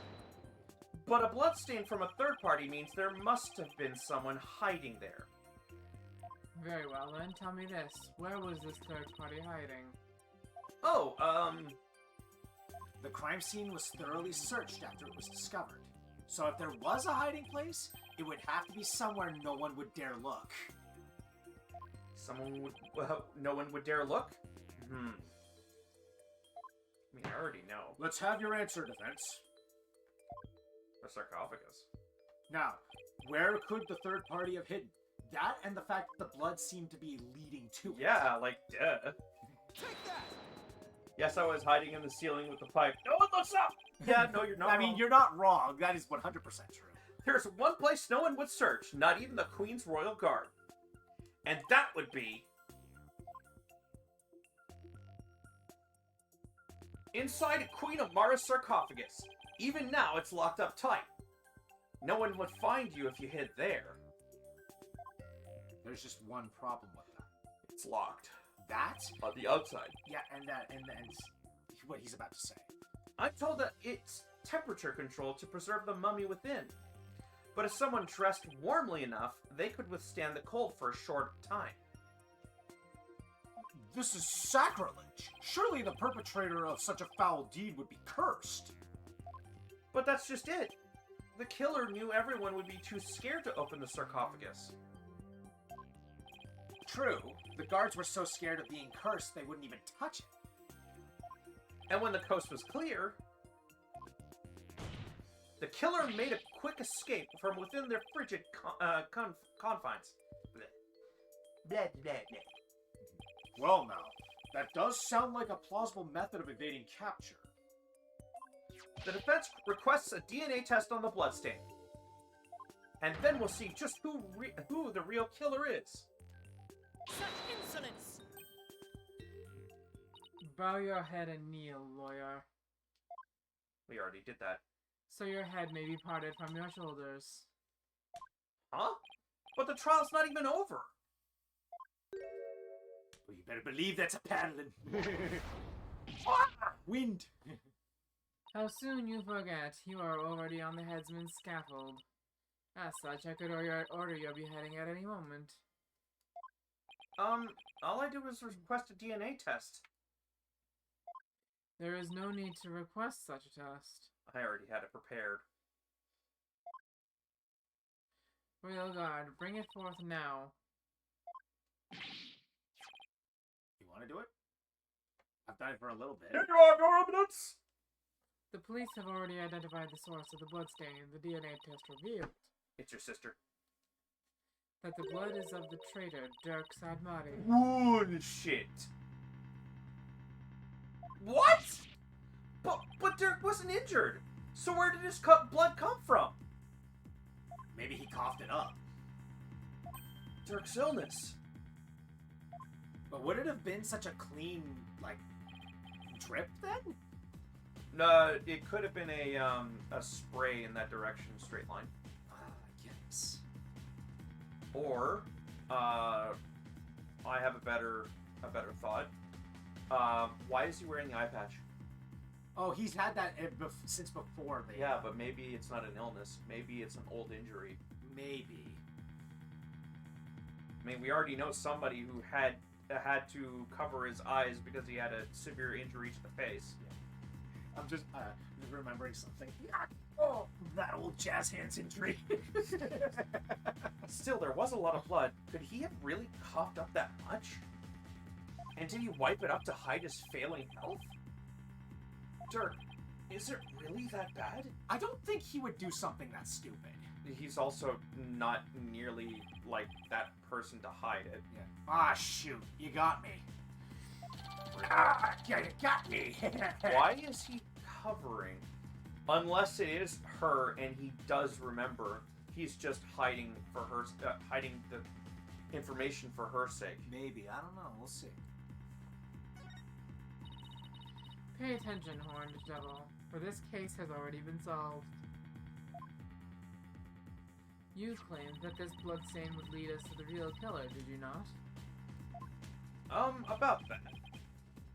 Speaker 1: But a bloodstain from a third party means there must have been someone hiding there.
Speaker 3: Very well, then, tell me this. Where was this third party hiding?
Speaker 1: Oh,
Speaker 2: The crime scene was thoroughly searched after it was discovered. So if there was a hiding place, it would have to be somewhere no one would dare look.
Speaker 1: someone would... no one would dare look? I mean, I already know.
Speaker 2: Let's have your answer, defense.
Speaker 1: The sarcophagus.
Speaker 2: Now, where could the third party have hidden? That and the fact that the blood seemed to be leading to it.
Speaker 1: Yeah, like, duh.
Speaker 6: Take that!
Speaker 1: Yes, I was hiding in the ceiling with the pipe. No one looks up! Yeah, no, you're not
Speaker 2: I mean,
Speaker 1: wrong.
Speaker 2: you're not wrong. That is 100% true.
Speaker 1: There's one place no one would search, not even the Queen's Royal Guard. And that would be... inside Queen Amara's sarcophagus. Even now, it's locked up tight. No one would find you if you hid there.
Speaker 2: There's just one problem with that.
Speaker 1: It's locked.
Speaker 2: That?
Speaker 1: On the outside.
Speaker 2: Yeah, and what he's about to say.
Speaker 1: I'm told that it's temperature control to preserve the mummy within. But if someone dressed warmly enough, they could withstand the cold for a short time.
Speaker 2: This is sacrilege. Surely the perpetrator of such a foul deed would be cursed.
Speaker 1: But that's just it. The killer knew everyone would be too scared to open the sarcophagus.
Speaker 2: True, the guards were so scared of being cursed they wouldn't even touch it.
Speaker 1: And when the coast was clear, the killer made a quick escape from within their frigid confines.
Speaker 4: Blah, blah, blah.
Speaker 2: Well now, that does sound like a plausible method of evading capture.
Speaker 1: The defense requests a DNA test on the bloodstain. And then we'll see just who the real killer is.
Speaker 7: Such insolence!
Speaker 3: Bow your head and kneel, lawyer.
Speaker 1: We already did that.
Speaker 3: So your head may be parted from your shoulders.
Speaker 1: Huh? But the trial's not even over.
Speaker 2: Well, you better believe that's a paddling. Wind!
Speaker 3: How soon you forget, you are already on the headsman's scaffold. As such, I could order your beheading at any moment.
Speaker 1: All I did was request a DNA test.
Speaker 3: There is no need to request such a test.
Speaker 1: I already had it prepared.
Speaker 3: Royal Guard, bring it forth now.
Speaker 2: You want to do it? I've done it for a little bit.
Speaker 1: Here you are, Your Eminence!
Speaker 3: The police have already identified the source of the bloodstain. The DNA test revealed
Speaker 1: It's your sister.
Speaker 3: that the blood is of the traitor, Dirk Sadmati.
Speaker 1: Bullshit. What? But Dirk wasn't injured. So where did his blood come from?
Speaker 2: Maybe he coughed it up.
Speaker 1: Dirk's illness.
Speaker 2: But would it have been such a clean, drip then?
Speaker 1: No, it could have been a spray in that direction, straight line.
Speaker 2: I guess.
Speaker 1: Or, I have a better thought. Why is he wearing the eye patch?
Speaker 2: Oh, he's had that since before.
Speaker 1: Yeah, but maybe it's not an illness. Maybe it's an old injury.
Speaker 2: Maybe.
Speaker 1: I mean, we already know somebody who had to cover his eyes because he had a severe injury to the face.
Speaker 2: I'm just remembering something. Oh, that old jazz hands injury.
Speaker 1: Still, there was a lot of blood. Could he have really coughed up that much? And did he wipe it up to hide his failing health? Dirk, is it really that bad?
Speaker 2: I don't think he would do something that stupid.
Speaker 1: He's also not nearly like that person to hide it.
Speaker 2: Yeah. Ah, shoot. You got me. Ah, yeah, you got me.
Speaker 1: Why is he covering? Unless it is her and he does remember, he's just hiding for her, hiding the information for her sake.
Speaker 2: Maybe. I don't know. We'll see.
Speaker 3: Pay attention, Horned Devil, for this case has already been solved. You claimed that this bloodstain would lead us to the real killer, did you not?
Speaker 1: About that.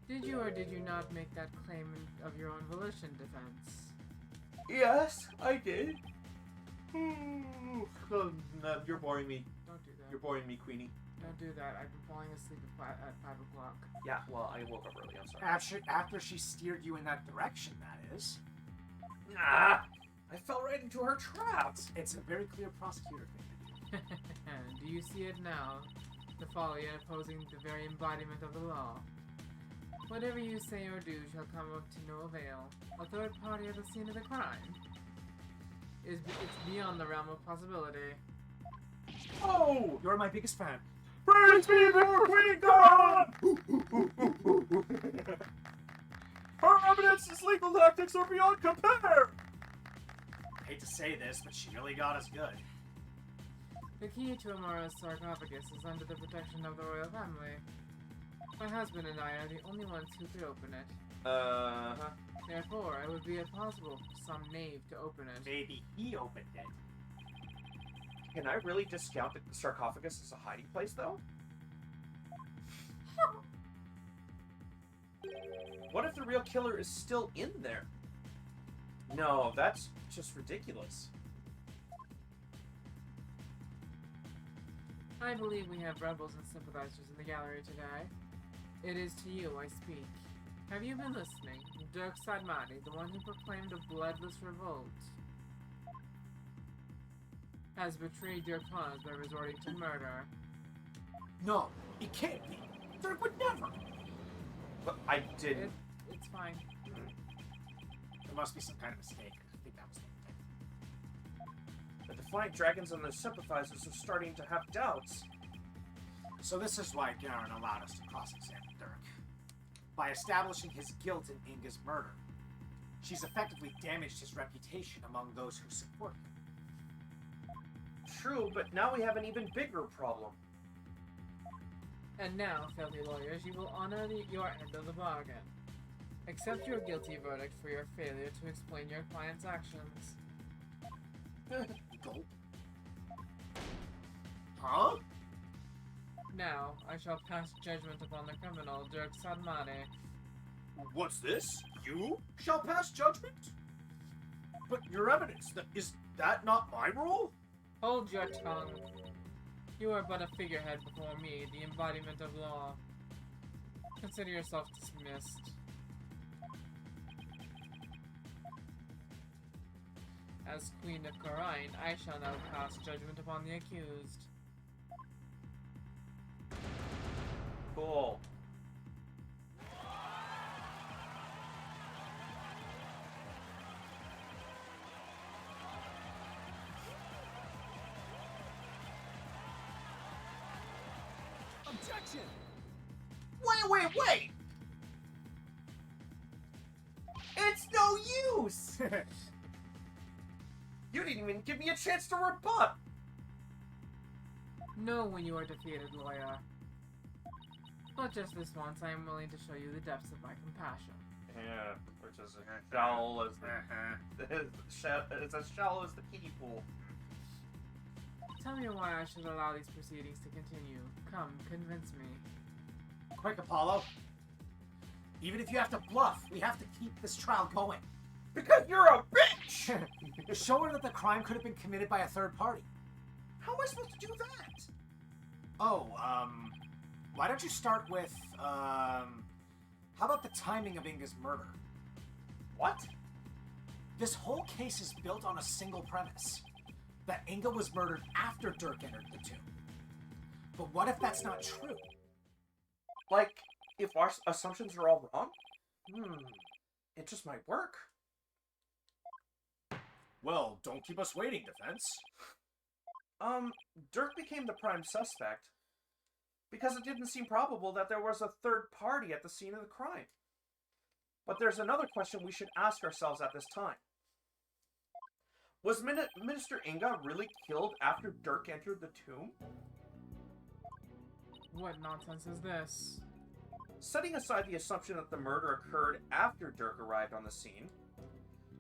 Speaker 3: Did you or did you not make that claim of your own volition, Defense?
Speaker 1: Yes, I did. You're boring me.
Speaker 3: Don't do that.
Speaker 1: You're boring me, Queenie.
Speaker 3: Don't do that. I've been falling asleep at 5 o'clock.
Speaker 1: Yeah, well, I woke up early. I'm sorry.
Speaker 2: After she steered you in that direction, that is.
Speaker 1: Ah! I fell right into her trap.
Speaker 2: It's a very clear prosecutor thing to do.
Speaker 3: Do you see it now? The folly in opposing the very embodiment of the law. Whatever you say or do shall come up to no avail. A third party at the scene of the crime. It's beyond the realm of possibility.
Speaker 2: Oh! You're my biggest fan.
Speaker 1: Praise be for Queen God! Her evidence's legal tactics are beyond compare!
Speaker 2: I hate to say this, but she really got us good.
Speaker 3: The key to Amara's sarcophagus is under the protection of the royal family. My husband and I are the only ones who could open it.
Speaker 1: Uh-huh.
Speaker 3: Therefore, it would be impossible for some knave to open it.
Speaker 2: Maybe he opened it.
Speaker 1: Can I really discount the sarcophagus as a hiding place, though? What if the real killer is still in there? No, that's just ridiculous.
Speaker 3: I believe we have rebels and sympathizers in the gallery today. It is to you I speak. Have you been listening? Dirk Sadmati, the one who proclaimed a bloodless revolt, has betrayed your cause by resorting to murder.
Speaker 2: No, it can't be. Dirk would never.
Speaker 1: But I didn't.
Speaker 3: It's fine.
Speaker 2: There must be some kind of mistake. I think that was the thing.
Speaker 1: The Defiant Dragons and their sympathizers are starting to have doubts.
Speaker 2: So this is why Garen allowed us to cross-examine Dirk. By establishing his guilt in Inga's murder, she's effectively damaged his reputation among those who support him.
Speaker 1: True, but now we have an even bigger problem.
Speaker 3: And now, filthy lawyers, you will honor your end of the bargain. Accept your guilty verdict for your failure to explain your client's actions.
Speaker 2: Gulp. Huh?
Speaker 3: Now, I shall pass judgment upon the criminal, Dirk Sadmati.
Speaker 2: What's this? You shall pass judgment? But your evidence, is that not my role?
Speaker 3: Hold your tongue. You are but a figurehead before me, the embodiment of law. Consider yourself dismissed. As Queen of Kharain, I shall now pass judgment upon the accused.
Speaker 1: Cool.
Speaker 6: Objection!
Speaker 4: Wait! It's no use!
Speaker 1: You didn't even give me a chance to rebut!
Speaker 3: Know when you are defeated, lawyer. But just this once, I am willing to show you the depths of my compassion.
Speaker 1: Yeah, which is as shallow as it's as shallow as the kiddie pool.
Speaker 3: Tell me why I should allow these proceedings to continue. Come, convince me.
Speaker 2: Quick, Apollo. Even if you have to bluff, we have to keep this trial going.
Speaker 1: Because you're a bitch!
Speaker 2: Show her that the crime could have been committed by a third party.
Speaker 1: How am I supposed to do that?
Speaker 2: Oh, why don't you start with, how about the timing of Inga's murder?
Speaker 1: What?
Speaker 2: This whole case is built on a single premise. That Inga was murdered after Dirk entered the tomb. But what if that's not true?
Speaker 1: Like, if our assumptions are all wrong? It just might work.
Speaker 2: Well, don't keep us waiting, defense.
Speaker 1: Dirk became the prime suspect because it didn't seem probable that there was a third party at the scene of the crime. But there's another question we should ask ourselves at this time. Was Minister Inga really killed after Dirk entered the tomb?
Speaker 3: What nonsense is this?
Speaker 1: Setting aside the assumption that the murder occurred after Dirk arrived on the scene,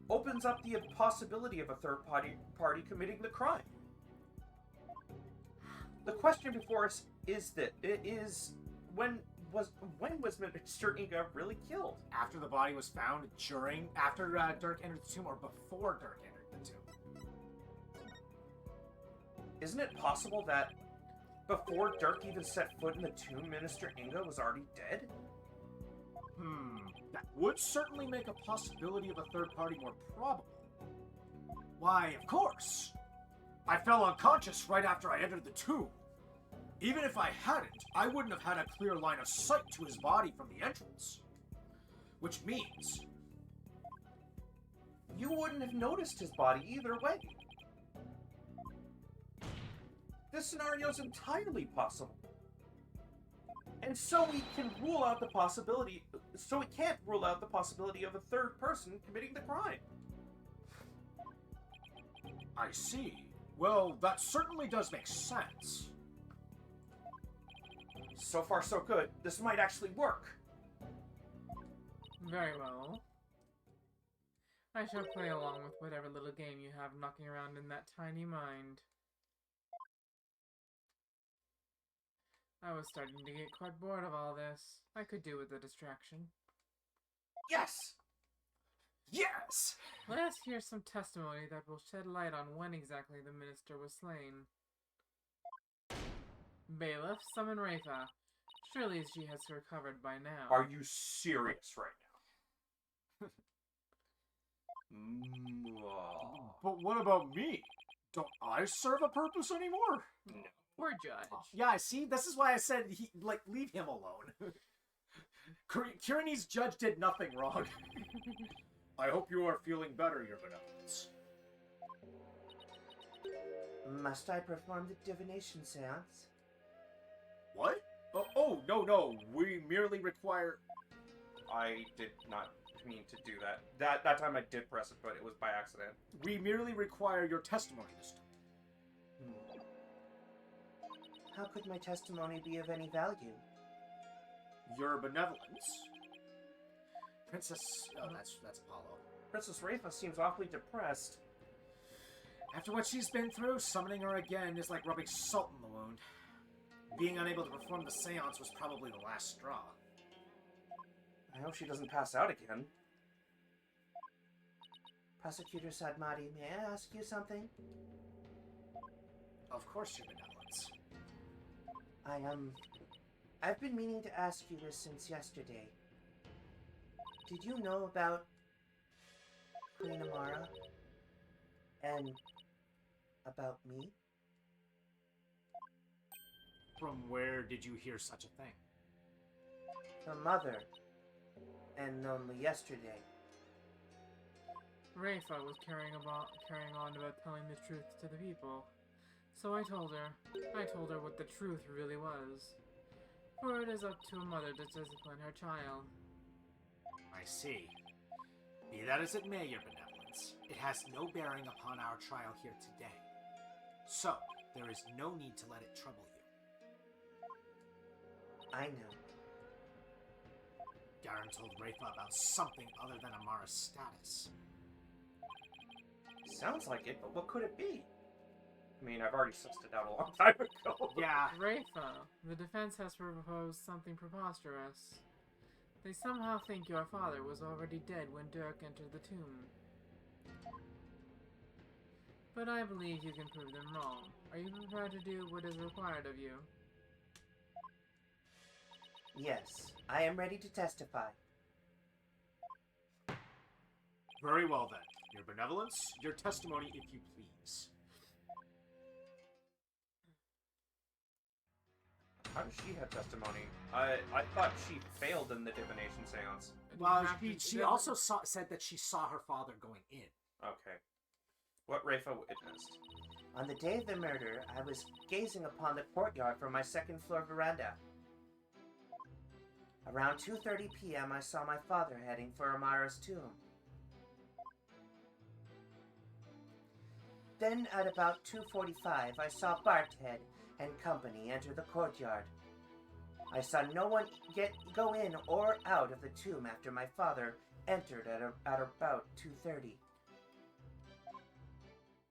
Speaker 1: opens up the possibility of a third party committing the crime. The question before us is when was Mr. Inga really killed?
Speaker 2: After the body was found, after Dirk entered the tomb, or before Dirk entered the tomb?
Speaker 1: Isn't it possible that before Dirk even set foot in the tomb, Minister Inga was already dead?
Speaker 2: That would certainly make a possibility of a third party more probable. Why, of course. I fell unconscious right after I entered the tomb. Even if I hadn't, I wouldn't have had a clear line of sight to his body from the entrance. Which means...
Speaker 1: you wouldn't have noticed his body either way. This scenario is entirely possible. And so we can't rule out the possibility of a third person committing the crime.
Speaker 2: I see. Well, that certainly does make sense.
Speaker 1: So far, so good. This might actually work.
Speaker 3: Very well. I shall play along with whatever little game you have knocking around in that tiny mind. I was starting to get quite bored of all this. I could do with a distraction.
Speaker 1: Yes!
Speaker 2: Yes!
Speaker 3: Let us hear some testimony that will shed light on when exactly the minister was slain. Bailiff, summon Rafa. Surely she has recovered by now.
Speaker 1: Are you serious right now?
Speaker 2: But what about me? Don't I serve a purpose anymore?
Speaker 1: No.
Speaker 3: Poor judge.
Speaker 2: Yeah, see? This is why I said, leave him alone. Kirini's judge did nothing wrong. I hope you are feeling better, Your Benevolence.
Speaker 4: Must I perform the divination seance?
Speaker 2: What? No. We merely require...
Speaker 1: I did not mean to do that. That time I did press it, but it was by accident.
Speaker 2: We merely require your testimony this time.
Speaker 4: How could my testimony be of any value?
Speaker 2: Your Benevolence. Princess... Oh, that's Apollo.
Speaker 1: Princess Rafa seems awfully depressed.
Speaker 2: After what she's been through, summoning her again is like rubbing salt in the wound. Being unable to perform the seance was probably the last straw.
Speaker 1: I hope she doesn't pass out again.
Speaker 4: Prosecutor Sadmati, may I ask you something?
Speaker 2: Of course, Your Benevolence.
Speaker 4: I've been meaning to ask you this since yesterday. Did you know about Queen Amara? And about me?
Speaker 2: From where did you hear such a thing?
Speaker 4: Her mother. And only yesterday.
Speaker 3: Rafa was carrying on about telling the truth to the people. So I told her what the truth really was. For it is up to a mother to discipline her child.
Speaker 2: I see. Be that as it may, Your Benevolence, it has no bearing upon our trial here today. So, there is no need to let it trouble you.
Speaker 4: I know.
Speaker 2: Garen told Rafa about something other than Amara's status.
Speaker 1: Sounds like it, but what could it be? I mean, I've already sussed it out a long time ago.
Speaker 2: Yeah.
Speaker 3: Rafa, the defense has proposed something preposterous. They somehow think your father was already dead when Dirk entered the tomb. But I believe you can prove them wrong. Are you prepared to do what is required of you?
Speaker 4: Yes, I am ready to testify.
Speaker 2: Very well then. Your benevolence, your testimony, if you please.
Speaker 1: How does she have testimony? I thought she failed in the divination seance.
Speaker 2: Well, she also said that she saw her father going in.
Speaker 1: Okay. What Rafa witnessed.
Speaker 4: On the day of the murder, I was gazing upon the courtyard from my second-floor veranda. Around 2:30 p.m., I saw my father heading for Amara's tomb. Then, at about 2:45, I saw Barthead and company enter the courtyard. I saw no one go in or out of the tomb after my father entered at about 2:30.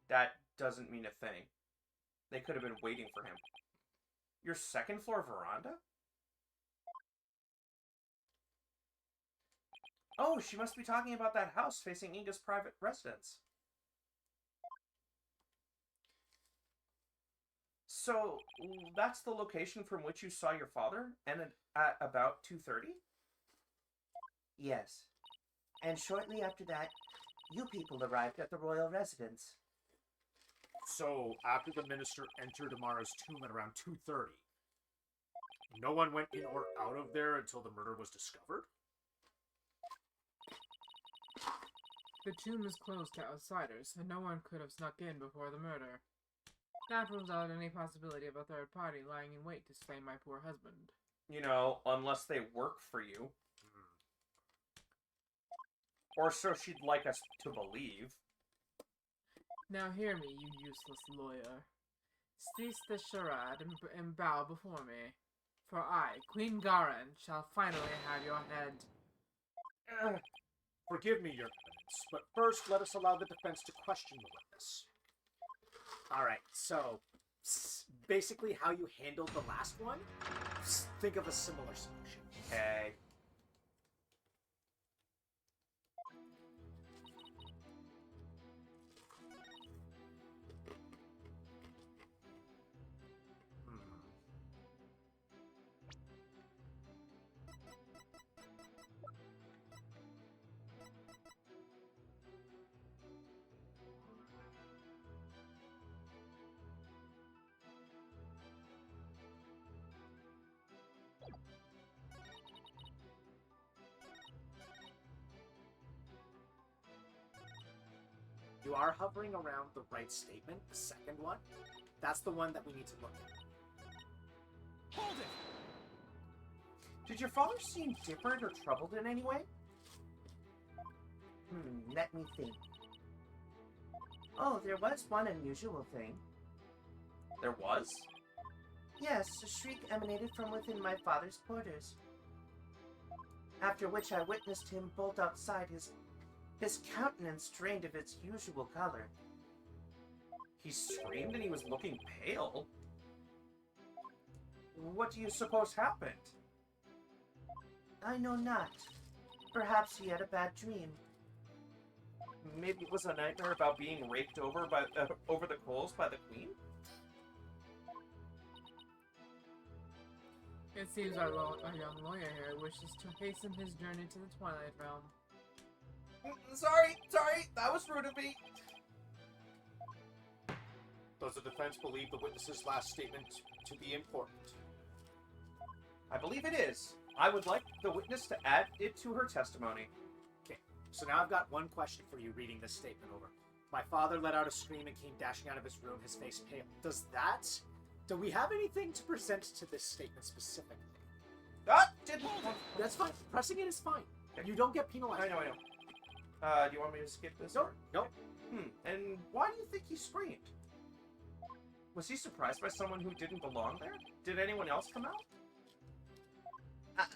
Speaker 1: That doesn't mean a thing. They could have been waiting for him. Your second floor veranda? Oh, she must be talking about that house facing Inga's private residence. So, that's the location from which you saw your father, and at about 2:30?
Speaker 4: Yes. And shortly after that, you people arrived at the royal residence.
Speaker 2: So, after the minister entered Amara's tomb at around 2:30, no one went in or out of there until the murder was discovered?
Speaker 3: The tomb is closed to outsiders, and no one could have snuck in before the murder. That rules out any possibility of a third party lying in wait to slay my poor husband.
Speaker 1: You know, unless they work for you. Or so she'd like us to believe.
Speaker 3: Now hear me, you useless lawyer. Cease the charade and bow before me. For I, Queen Garan, shall finally have your head.
Speaker 2: Forgive me, Your Eminence, but first let us allow the defense to question the witness. Alright, so, basically how you handled the last one, think of a similar solution.
Speaker 1: Okay.
Speaker 2: You are hovering around the right statement, the second one. That's the one that we need to look at.
Speaker 6: Hold it!
Speaker 1: Did your father seem different or troubled in any way?
Speaker 4: Let me think. Oh, there was one unusual thing.
Speaker 1: There was?
Speaker 4: Yes, a shriek emanated from within my father's quarters. After which I witnessed him bolt outside, his countenance drained of its usual color.
Speaker 1: He screamed and he was looking pale. What do you suppose happened?
Speaker 4: I know not. Perhaps he had a bad dream.
Speaker 1: Maybe it was a nightmare about being raked over by over the coals by the queen?
Speaker 3: It seems our young lawyer here wishes to hasten his journey to the Twilight Realm.
Speaker 1: Sorry, that was rude of me.
Speaker 2: Does the defense believe the witness's last statement to be important?
Speaker 1: I believe it is. I would like the witness to add it to her testimony.
Speaker 2: Okay, so now I've got one question for you reading this statement over. My father let out a scream and came dashing out of his room, his face pale. Do we have anything to present to this statement specifically?
Speaker 1: That didn't...
Speaker 2: That's fine. Pressing it is fine.
Speaker 1: Okay.
Speaker 2: You don't get penalized.
Speaker 1: I know. Do you want me to skip this?
Speaker 2: Nope.
Speaker 1: And why do you think he screamed? Was he surprised by someone who didn't belong there? Did anyone else come out?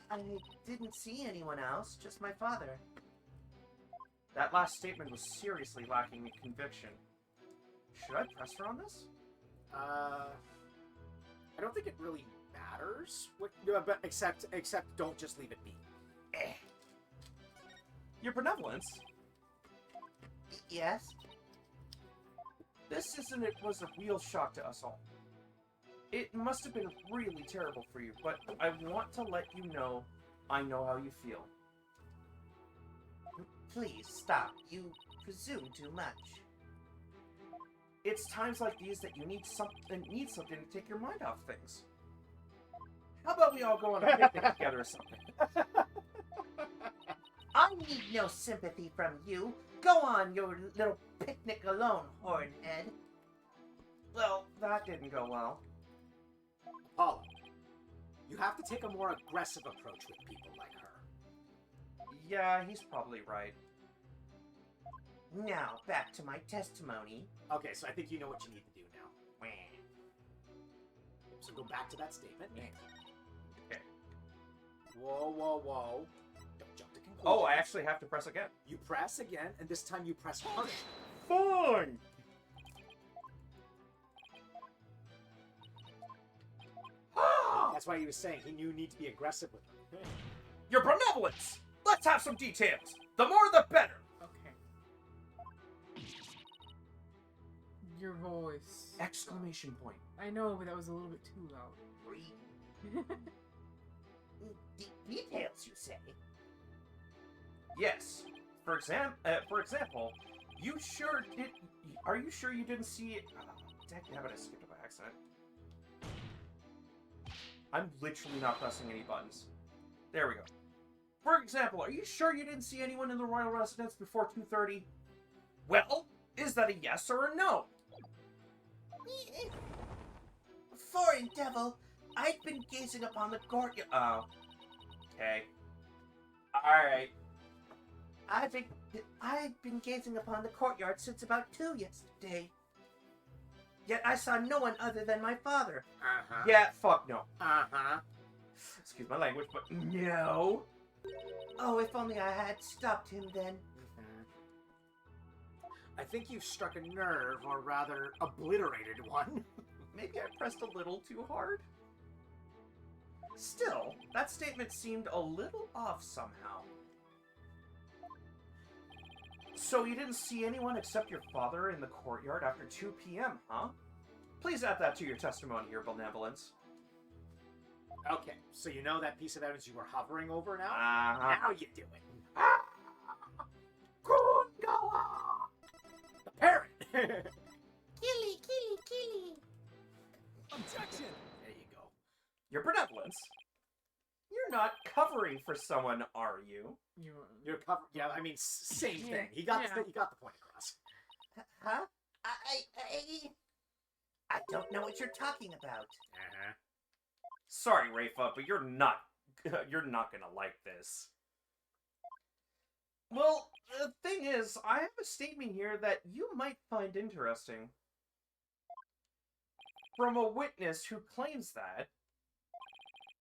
Speaker 4: I didn't see anyone else, just my father.
Speaker 1: That last statement was seriously lacking in conviction. Should I press her on this?
Speaker 2: I don't think it really matters. But except don't just leave it be.
Speaker 1: Your benevolence.
Speaker 4: Yes?
Speaker 1: This was a real shock to us all. It must have been really terrible for you, but I want to let you know I know how you feel.
Speaker 4: Please stop. You presume too much.
Speaker 1: It's times like these that you need something to take your mind off things. How about we all go on a picnic together or something?
Speaker 4: I need no sympathy from you. Go on your little picnic alone, Hornhead.
Speaker 1: Well, that didn't go well.
Speaker 2: Apollo, you have to take a more aggressive approach with people like her.
Speaker 1: Yeah, he's probably right.
Speaker 4: Now, back to my testimony.
Speaker 2: Okay, so I think you know what you need to do now. So go back to that statement.
Speaker 1: Okay.
Speaker 2: Whoa, whoa, whoa. Don't jump to conclusions.
Speaker 1: Oh, I actually have to press again.
Speaker 2: You press again, and this time you press harder.
Speaker 1: Fine!
Speaker 2: That's why he was saying he knew you need to be aggressive with her.
Speaker 1: Your benevolence! Let's have some details! The more the better!
Speaker 3: Okay. Your voice.
Speaker 1: Exclamation point.
Speaker 3: I know, but that was a little bit too loud.
Speaker 4: Details, you say?
Speaker 1: Yes. For example, you sure did... Are you sure you didn't see it? Dagnabbit, I skipped it by accident. I'm literally not pressing any buttons. There we go. For example, are you sure you didn't see anyone in the royal residence before 2:30? Well, is that a yes or a no?
Speaker 4: Foreign devil, I've been gazing upon the courtyard.
Speaker 1: Oh. Okay. Alright.
Speaker 4: I've been gazing upon the courtyard since about 2 yesterday. Yet I saw no one other than my father.
Speaker 2: Uh-huh.
Speaker 1: Yeah, fuck no.
Speaker 2: Uh-huh.
Speaker 1: Excuse my language, but no.
Speaker 4: Oh, if only I had stopped him then.
Speaker 2: I think you've struck a nerve, or rather, obliterated one.
Speaker 1: Maybe I pressed a little too hard? Still, that statement seemed a little off somehow. So you didn't see anyone except your father in the courtyard after 2 p.m., huh? Please add that to your testimony, Your Benevolence.
Speaker 2: Okay, so you know that piece of evidence you were hovering over now?
Speaker 1: Uh-huh.
Speaker 2: Now you do it.
Speaker 1: Gungala!
Speaker 2: The parrot!
Speaker 4: Killy, killy, killy.
Speaker 6: Objection!
Speaker 2: There you go.
Speaker 1: Your Benevolence? You're not covering for someone, are you?
Speaker 2: You're covered. Yeah, I mean, same
Speaker 3: Yeah.
Speaker 2: thing. He got
Speaker 3: Yeah.
Speaker 2: the point across.
Speaker 4: Huh? I don't know what you're talking about.
Speaker 2: Uh-huh.
Speaker 1: Sorry, Rafa, but you're not gonna like this. Well, the thing is, I have a statement here that you might find interesting. From a witness who claims that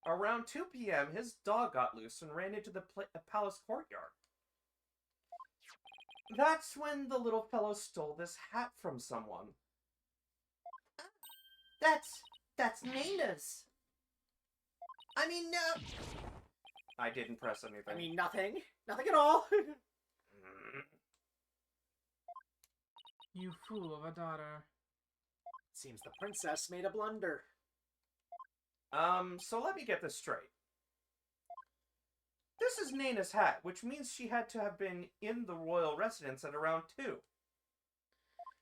Speaker 1: around 2 p.m., his dog got loose and ran into the palace courtyard. That's when the little fellow stole this hat from someone.
Speaker 4: That's Nana's. I mean, no.
Speaker 1: I didn't press anything.
Speaker 2: I mean, nothing. Nothing at all.
Speaker 3: You fool of a daughter.
Speaker 2: Seems the princess made a blunder.
Speaker 1: So let me get this straight. This is Nana's hat, which means she had to have been in the royal residence at around 2.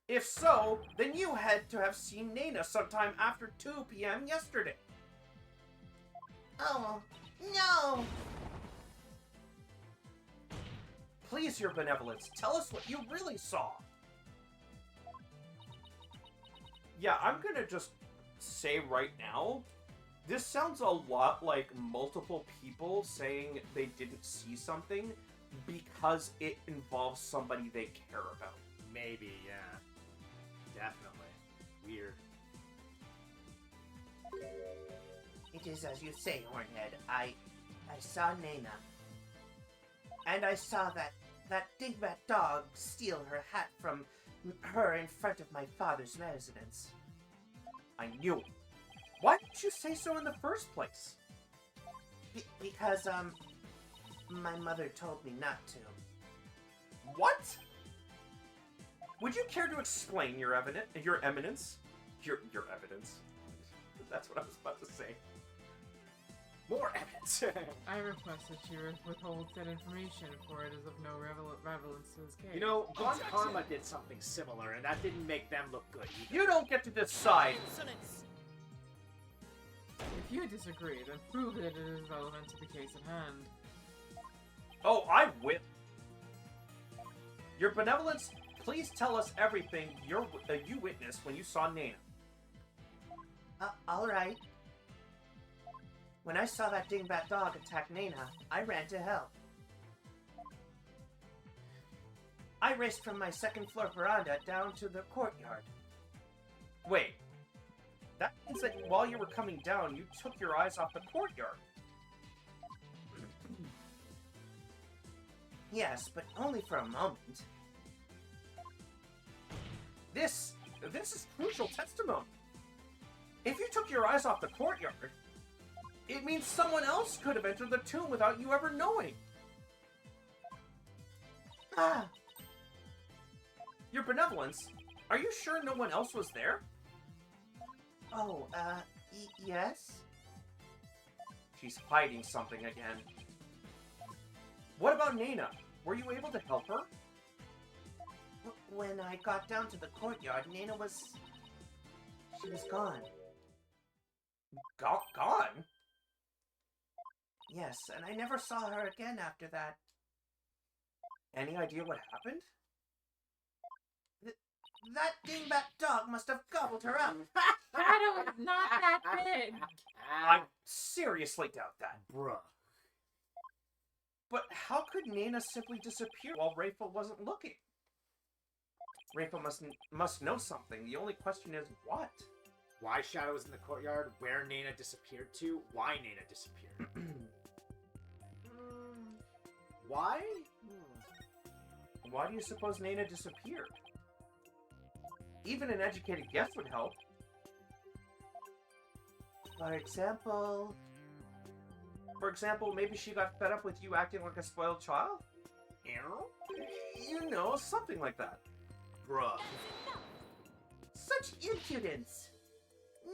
Speaker 1: If so, then you had to have seen Nana sometime after 2 p.m. yesterday.
Speaker 4: Oh, no.
Speaker 1: Please, Your Benevolence, tell us what you really saw. Yeah, I'm gonna just say right now, this sounds a lot like multiple people saying they didn't see something because it involves somebody they care about.
Speaker 2: Maybe, yeah. Definitely. Weird.
Speaker 4: It is as you say, Hornhead. I saw Nana. And I saw that dingbat dog steal her hat from her in front of my father's residence.
Speaker 1: I knew it. Why didn't you say so in the first place?
Speaker 4: Because, my mother told me not to.
Speaker 1: What? Would you care to explain your eminence? Your evidence. That's what I was about to say.
Speaker 2: More evidence.
Speaker 3: I request that you withhold said information, for it is of no relevance to this case.
Speaker 2: You know, Von Karma did something similar, and that didn't make them look good either.
Speaker 1: You don't get to decide.
Speaker 7: Insolence.
Speaker 3: If you disagree, then prove that it is relevant to the case at hand.
Speaker 1: Oh, I will. Your benevolence, please tell us everything you witnessed when you saw Nana.
Speaker 4: Alright. When I saw that dingbat dog attack Nana, I ran to help. I raced from my second floor veranda down to the courtyard.
Speaker 1: Wait. That means that while you were coming down, you took your eyes off the courtyard.
Speaker 4: Yes, but only for a moment.
Speaker 1: This is crucial testimony. If you took your eyes off the courtyard, it means someone else could have entered the tomb without you ever knowing.
Speaker 4: Ah,
Speaker 1: Your benevolence, are you sure no one else was there?
Speaker 4: oh, yes?
Speaker 1: She's hiding something again. What about Nana? Were you able to help her?
Speaker 4: When I got down to the courtyard, Nana was... she was gone.
Speaker 1: Gone?
Speaker 4: Yes, and I never saw her again after that.
Speaker 1: Any idea what happened?
Speaker 4: That dingbat dog must have gobbled her up.
Speaker 3: Shadow is not that big!
Speaker 1: I seriously doubt that.
Speaker 2: Bruh.
Speaker 1: But how could Nana simply disappear while Rayful wasn't looking? Rayful must know something. The only question is what?
Speaker 2: Why Shadow was in the courtyard, where Nana disappeared to, why Nana disappeared. Why?
Speaker 1: Why do you suppose Nana disappeared? Even an educated guess would help.
Speaker 4: For example,
Speaker 1: Maybe she got fed up with you acting like a spoiled child? You know, something like that.
Speaker 2: Bruh.
Speaker 4: such impudence!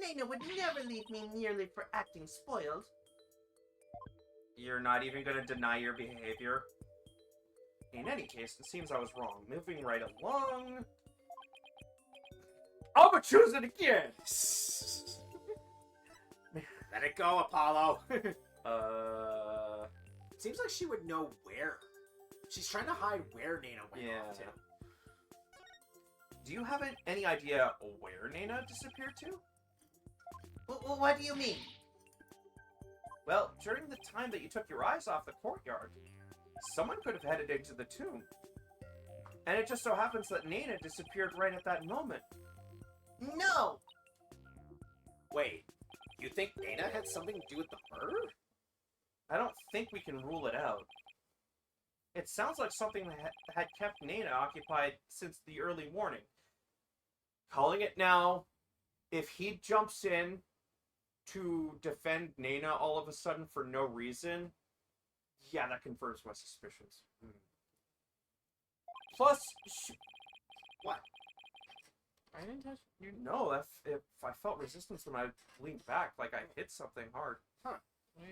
Speaker 4: Nana would never leave me merely for acting spoiled.
Speaker 1: You're not even gonna deny your behavior? In any case, it seems I was wrong. Moving right along... I'ma choose it again!
Speaker 2: Let it go, Apollo.
Speaker 1: It
Speaker 2: Seems like she would know where. She's trying to hide where Nana went off to.
Speaker 1: Do you have any idea where Nana disappeared to?
Speaker 4: What do you mean?
Speaker 1: Well, during the time that you took your eyes off the courtyard, someone could have headed into the tomb. And it just so happens that Nana disappeared right at that moment.
Speaker 4: No!
Speaker 2: Wait, you think Nana had something to do with the murder?
Speaker 1: I don't think we can rule it out. It sounds like something that had kept Nana occupied since the early morning. Calling it now, if he jumps in to defend Nana all of a sudden for no reason, yeah, that confirms my suspicions. Plus,
Speaker 2: What?
Speaker 3: I didn't touch you.
Speaker 1: no, if I felt resistance when I leaned back, like I hit something hard.
Speaker 3: I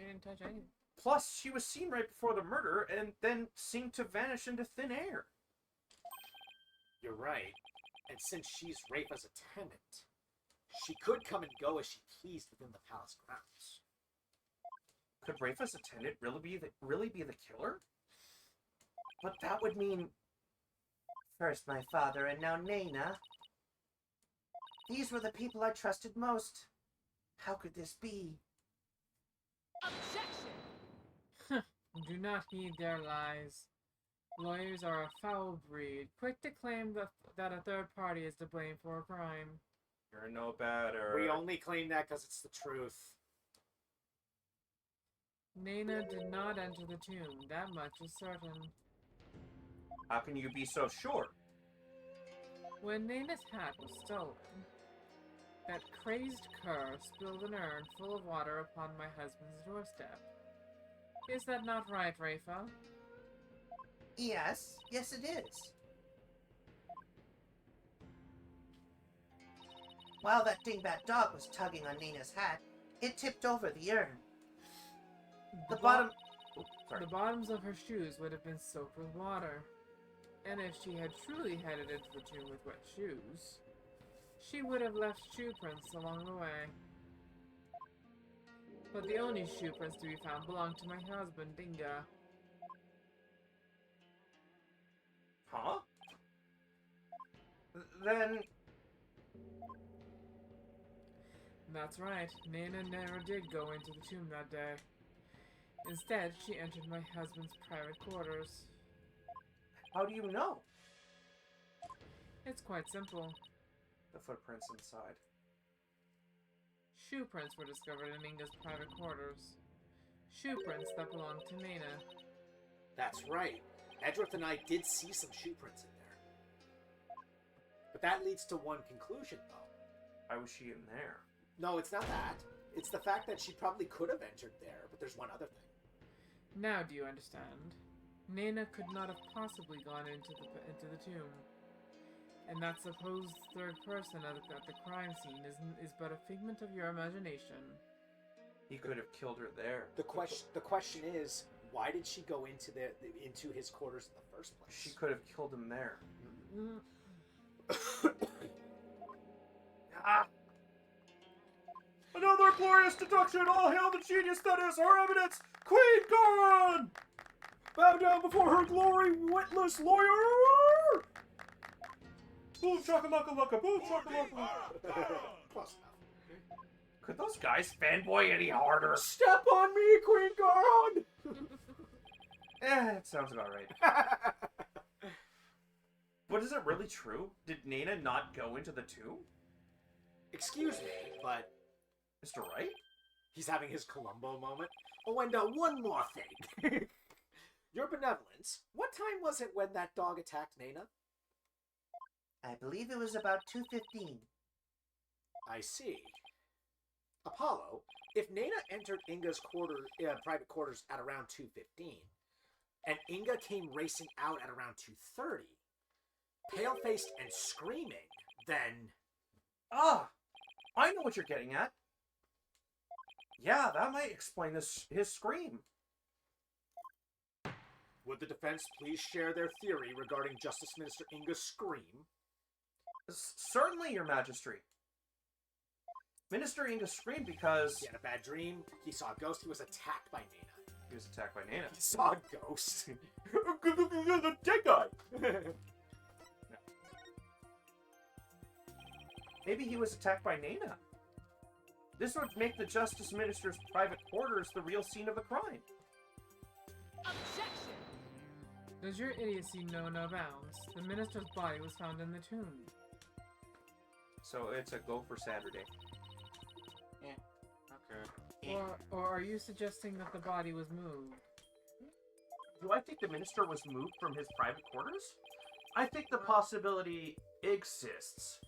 Speaker 3: didn't touch anything.
Speaker 1: Plus, she was seen right before the murder and then seemed to vanish into thin air.
Speaker 2: You're right. And since she's Rafa's attendant, she could come and go as she pleased within the palace grounds.
Speaker 1: Could Rafa's attendant really be the killer? But that would mean...
Speaker 4: First my father and now Nana. These were the people I trusted most. How could this be?
Speaker 7: Objection!
Speaker 3: Do not heed their lies. Lawyers are a foul breed, quick to claim that a third party is to blame for a crime.
Speaker 1: You're no better.
Speaker 2: We only claim that because it's the truth.
Speaker 3: Nana did not enter the tomb, that much is certain.
Speaker 1: How can you be so sure?
Speaker 3: When Nana's hat was stolen, that crazed cur spilled an urn full of water upon my husband's doorstep. Is that not right, Rafa?
Speaker 4: Yes, yes it is. While that dingbat dog was tugging on Nina's hat, it tipped over the urn. The bottom... Oh, sorry.
Speaker 3: The bottoms of her shoes would have been soaked with water. And if she had truly headed into the tomb with wet shoes, she would have left shoe prints along the way. But the only shoe prints to be found belonged to my husband, Dinga.
Speaker 1: Huh? Then...
Speaker 3: That's right, Nina never did go into the tomb that day. Instead, she entered my husband's private quarters.
Speaker 1: How do you know?
Speaker 3: It's quite simple.
Speaker 1: The footprints inside.
Speaker 3: Shoe prints were discovered in Inga's private quarters. Shoe prints that belonged to Nina.
Speaker 2: That's right. Edgeworth and I did see some shoe prints in there. But that leads to one conclusion, though.
Speaker 1: Why was she in there?
Speaker 2: No, it's not that. It's the fact that she probably could have entered there, but there's one other thing.
Speaker 3: Now do you understand? Nina could not have possibly gone into the tomb. And that supposed third person at the crime scene is but a figment of your imagination.
Speaker 1: He could have killed her there.
Speaker 2: The question is, why did she go into his quarters in the first place?
Speaker 1: She could have killed him there. Ah! Another glorious deduction! All hail the genius that is our evidence! Queen Garon! Bow down before her glory, witless lawyer! Boom shakalaka boom shakalaka.
Speaker 2: Close enough.
Speaker 1: Could those guys fanboy any harder?
Speaker 2: Step on me, Queen Garon!
Speaker 1: It sounds about right. But is it really true? Did Nina not go into the tomb?
Speaker 2: Excuse me, but
Speaker 1: Mr. Wright?
Speaker 2: he's having his Columbo moment. Oh, and one more thing. Your benevolence, what time was it when that dog attacked Nina?
Speaker 4: I believe it was about 2:15.
Speaker 2: I see. Apollo, if Nina entered Inga's private quarters at around 2:15, and Inga came racing out at around 2:30, pale-faced and screaming, then...
Speaker 1: Ah! I know what you're getting at. Yeah, that might explain his scream.
Speaker 2: Would the defense please share their theory regarding Justice Minister Inga's scream?
Speaker 1: Certainly, Your Majesty. Minister Inga screamed because...
Speaker 2: He had a bad dream, he saw a ghost, he was attacked by Nina.
Speaker 1: He was attacked by Nina.
Speaker 2: He saw a ghost.
Speaker 1: The dead guy! Maybe he was attacked by Nina. This would make the Justice Minister's private quarters the real scene of the crime.
Speaker 7: Objection!
Speaker 3: Does your idiocy know no bounds? The minister's body was found in the tomb.
Speaker 1: So it's a go for Saturday. Okay.
Speaker 3: Or are you suggesting that the body was moved?
Speaker 1: Do I think the minister was moved from his private quarters? I think the possibility exists.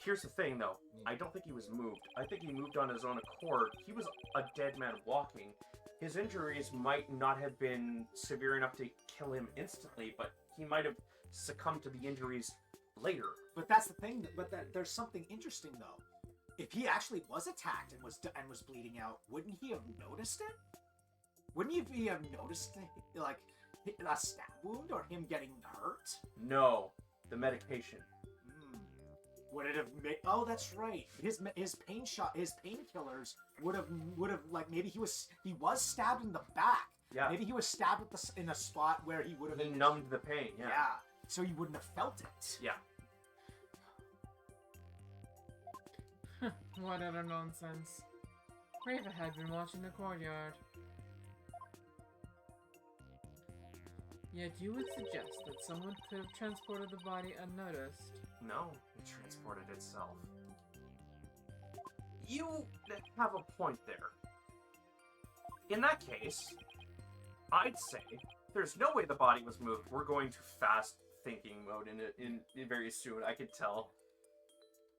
Speaker 1: Here's the thing, though. I don't think he was moved. I think he moved on his own accord. He was a dead man walking. His injuries might not have been severe enough to kill him instantly, but he might have succumbed to the injuries later.
Speaker 2: But that's the thing. There's something interesting though. If he actually was attacked and was bleeding out, wouldn't he have noticed it? Wouldn't he have noticed like a stab wound or him getting hurt?
Speaker 1: No, the medication.
Speaker 2: Would it have made? Oh, that's right. His painkillers would have like maybe he was stabbed in the back.
Speaker 1: Yeah.
Speaker 2: Maybe he was stabbed in a spot where he would have.
Speaker 1: He numbed the pain. Yeah.
Speaker 2: Yeah. So he wouldn't have felt it.
Speaker 1: Yeah.
Speaker 3: What utter nonsense. Rafa had been watching the courtyard. Yet you would suggest that someone could have transported the body unnoticed.
Speaker 1: No, it transported itself. You have a point there. In that case, I'd say there's no way the body was moved. We're going to fast thinking mode in very soon. I could tell.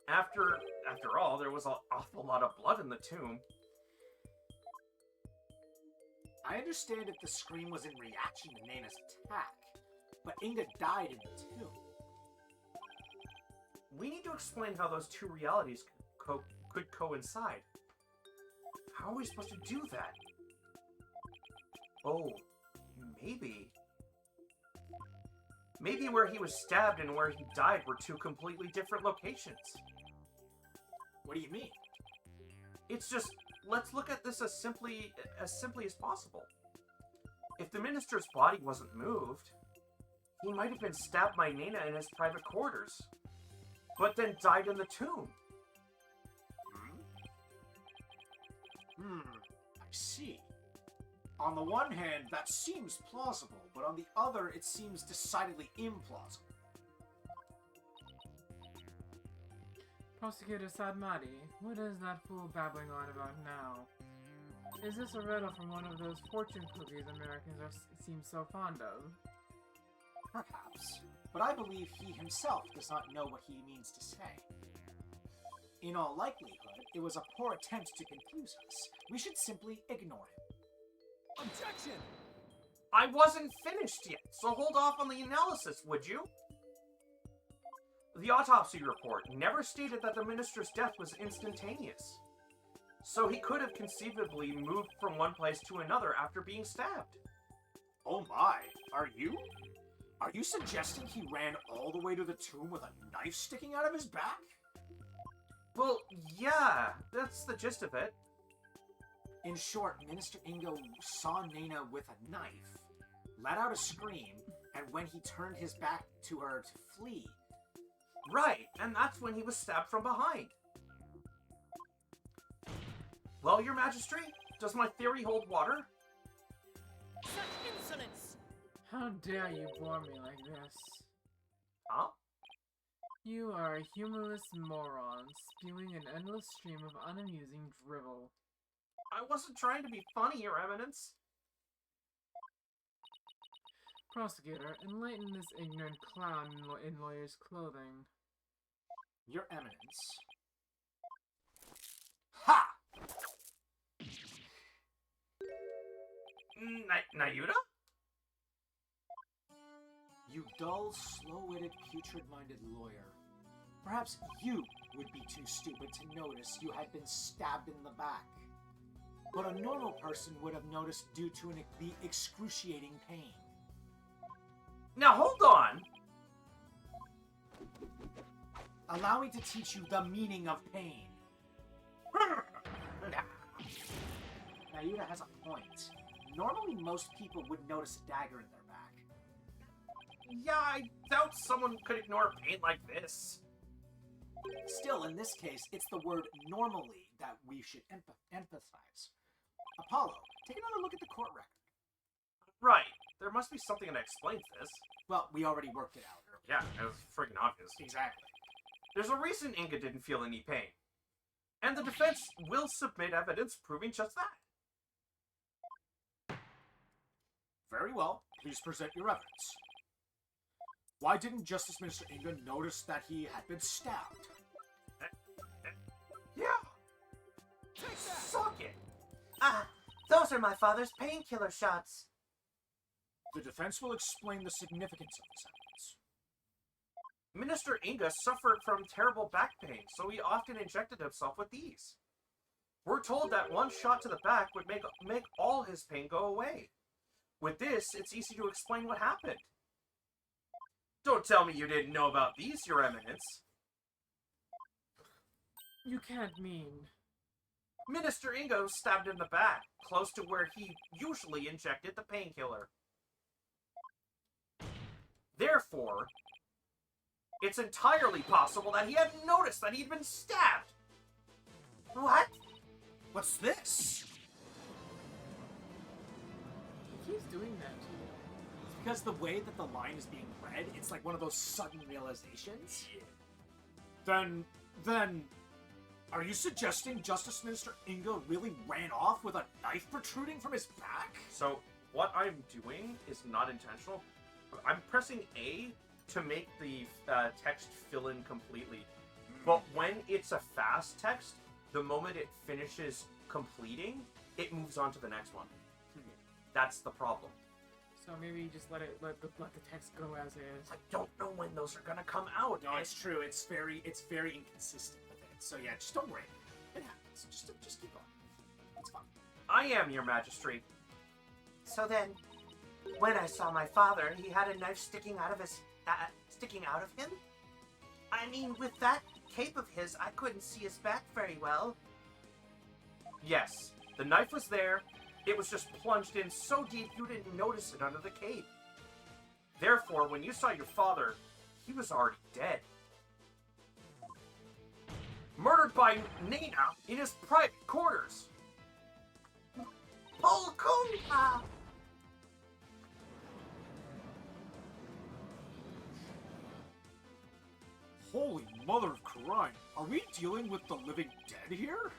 Speaker 1: After all, there was an awful lot of blood in the tomb.
Speaker 2: I understand that the scream was in reaction to Naina's attack, but Inga died in the tomb.
Speaker 1: We need to explain how those two realities could coincide. How are we supposed to do that? Oh, maybe... Maybe where he was stabbed and where he died were two completely different locations.
Speaker 2: What do you mean?
Speaker 1: It's just, let's look at this as simply as possible. If the minister's body wasn't moved, he might have been stabbed by Nina in his private quarters, but then died in the tomb.
Speaker 2: I see. On the one hand, that seems plausible, but on the other, it seems decidedly implausible.
Speaker 3: Prosecutor Sadmati, what is that fool babbling on about now? Is this a riddle from one of those fortune cookies Americans seem so fond of?
Speaker 2: Perhaps, but I believe he himself does not know what he means to say. In all likelihood, it was a poor attempt to confuse us. We should simply ignore him.
Speaker 6: Objection!
Speaker 1: I wasn't finished yet, so hold off on the analysis, would you? The autopsy report never stated that the minister's death was instantaneous. So he could have conceivably moved from one place to another after being stabbed.
Speaker 2: Oh my, are you? Are you suggesting he ran all the way to the tomb with a knife sticking out of his back?
Speaker 1: Well, yeah, that's the gist of it.
Speaker 2: In short, Minister Ingo saw Nina with a knife, let out a scream, and when he turned his back to her to flee...
Speaker 1: Right, and that's when he was stabbed from behind. Well, Your Majesty, does my theory hold water?
Speaker 7: Such insolence!
Speaker 3: How dare you bore me like this?
Speaker 1: Huh?
Speaker 3: You are a humorless moron, spewing an endless stream of unamusing drivel.
Speaker 1: I wasn't trying to be funny, Your Eminence.
Speaker 3: Prosecutor, enlighten this ignorant clown in lawyer's clothing.
Speaker 2: Your Eminence. Ha!
Speaker 1: Nayuta?
Speaker 2: You dull, slow-witted, putrid-minded lawyer. Perhaps you would be too stupid to notice you had been stabbed in the back. But a normal person would have noticed due to the excruciating pain.
Speaker 1: Now hold on!
Speaker 2: Allow me to teach you the meaning of pain. Nayuta has a point. Normally, most people would notice a dagger in their back.
Speaker 1: Yeah, I doubt someone could ignore pain like this.
Speaker 2: Still, in this case, it's the word normally that we should emphasize. Apollo, take another look at the court record.
Speaker 1: Right, there must be something that explains this.
Speaker 2: Well, we already worked it out earlier.
Speaker 1: Yeah, it was friggin' obvious.
Speaker 2: Exactly.
Speaker 1: There's a reason Inga didn't feel any pain. And the defense will submit evidence proving just that.
Speaker 2: Very well. Please present your evidence. Why didn't Justice Minister Inga notice that he had been stabbed?
Speaker 1: Yeah!
Speaker 6: Take that!
Speaker 1: Suck it!
Speaker 4: Ah, those are my father's painkiller shots.
Speaker 2: The defense will explain the significance of this evidence.
Speaker 1: Minister Inga suffered from terrible back pain, so he often injected himself with these. We're told that one shot to the back would make all his pain go away. With this, it's easy to explain what happened. Don't tell me you didn't know about these, Your Eminence.
Speaker 3: You can't mean...
Speaker 1: Minister Inga was stabbed in the back, close to where he usually injected the painkiller. Therefore, it's entirely possible that he hadn't noticed that he'd been stabbed. What?
Speaker 2: What's this?
Speaker 3: He keeps doing that to you.
Speaker 2: It's because the way that the line is being read, it's like one of those sudden realizations. Then, are you suggesting Justice Minister Inga really ran off with a knife protruding from his back?
Speaker 1: So, what I'm doing is not intentional. I'm pressing A to make the text fill in completely. But when it's a fast text, the moment it finishes completing, it moves on to the next one. That's the problem.
Speaker 3: So maybe just let the text go as is.
Speaker 1: I don't know when those are gonna come out.
Speaker 2: No, it's true. It's very inconsistent with it. So yeah, just don't worry. It happens. Just keep going. It's fine.
Speaker 1: I am, your majesty.
Speaker 4: So then, when I saw my father, he had a knife sticking out of him? I mean, with that cape of his, I couldn't see his back very well.
Speaker 1: Yes, the knife was there. It was just plunged in so deep you didn't notice it under the cape. Therefore, when you saw your father, he was already dead. Murdered by Nina in his private quarters.
Speaker 4: Polkunka!
Speaker 2: Holy mother of Karine, are we dealing with the living dead here?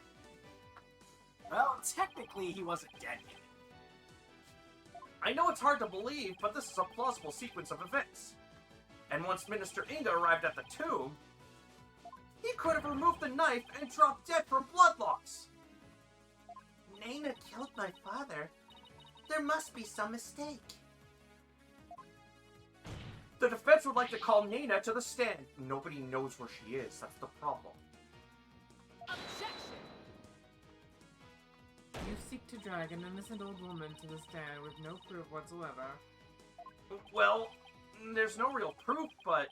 Speaker 2: Well, technically he wasn't dead yet.
Speaker 1: I know it's hard to believe, but this is a plausible sequence of events. And once Minister Inga arrived at the tomb, he could have removed the knife and dropped dead from blood loss.
Speaker 4: Nana killed my father. There must be some mistake.
Speaker 1: The defense would like to call Nina to the stand. Nobody knows where she is. That's the problem.
Speaker 7: Objection!
Speaker 3: You seek to drag an innocent old woman to the stand with no proof whatsoever.
Speaker 1: Well, there's no real proof, but...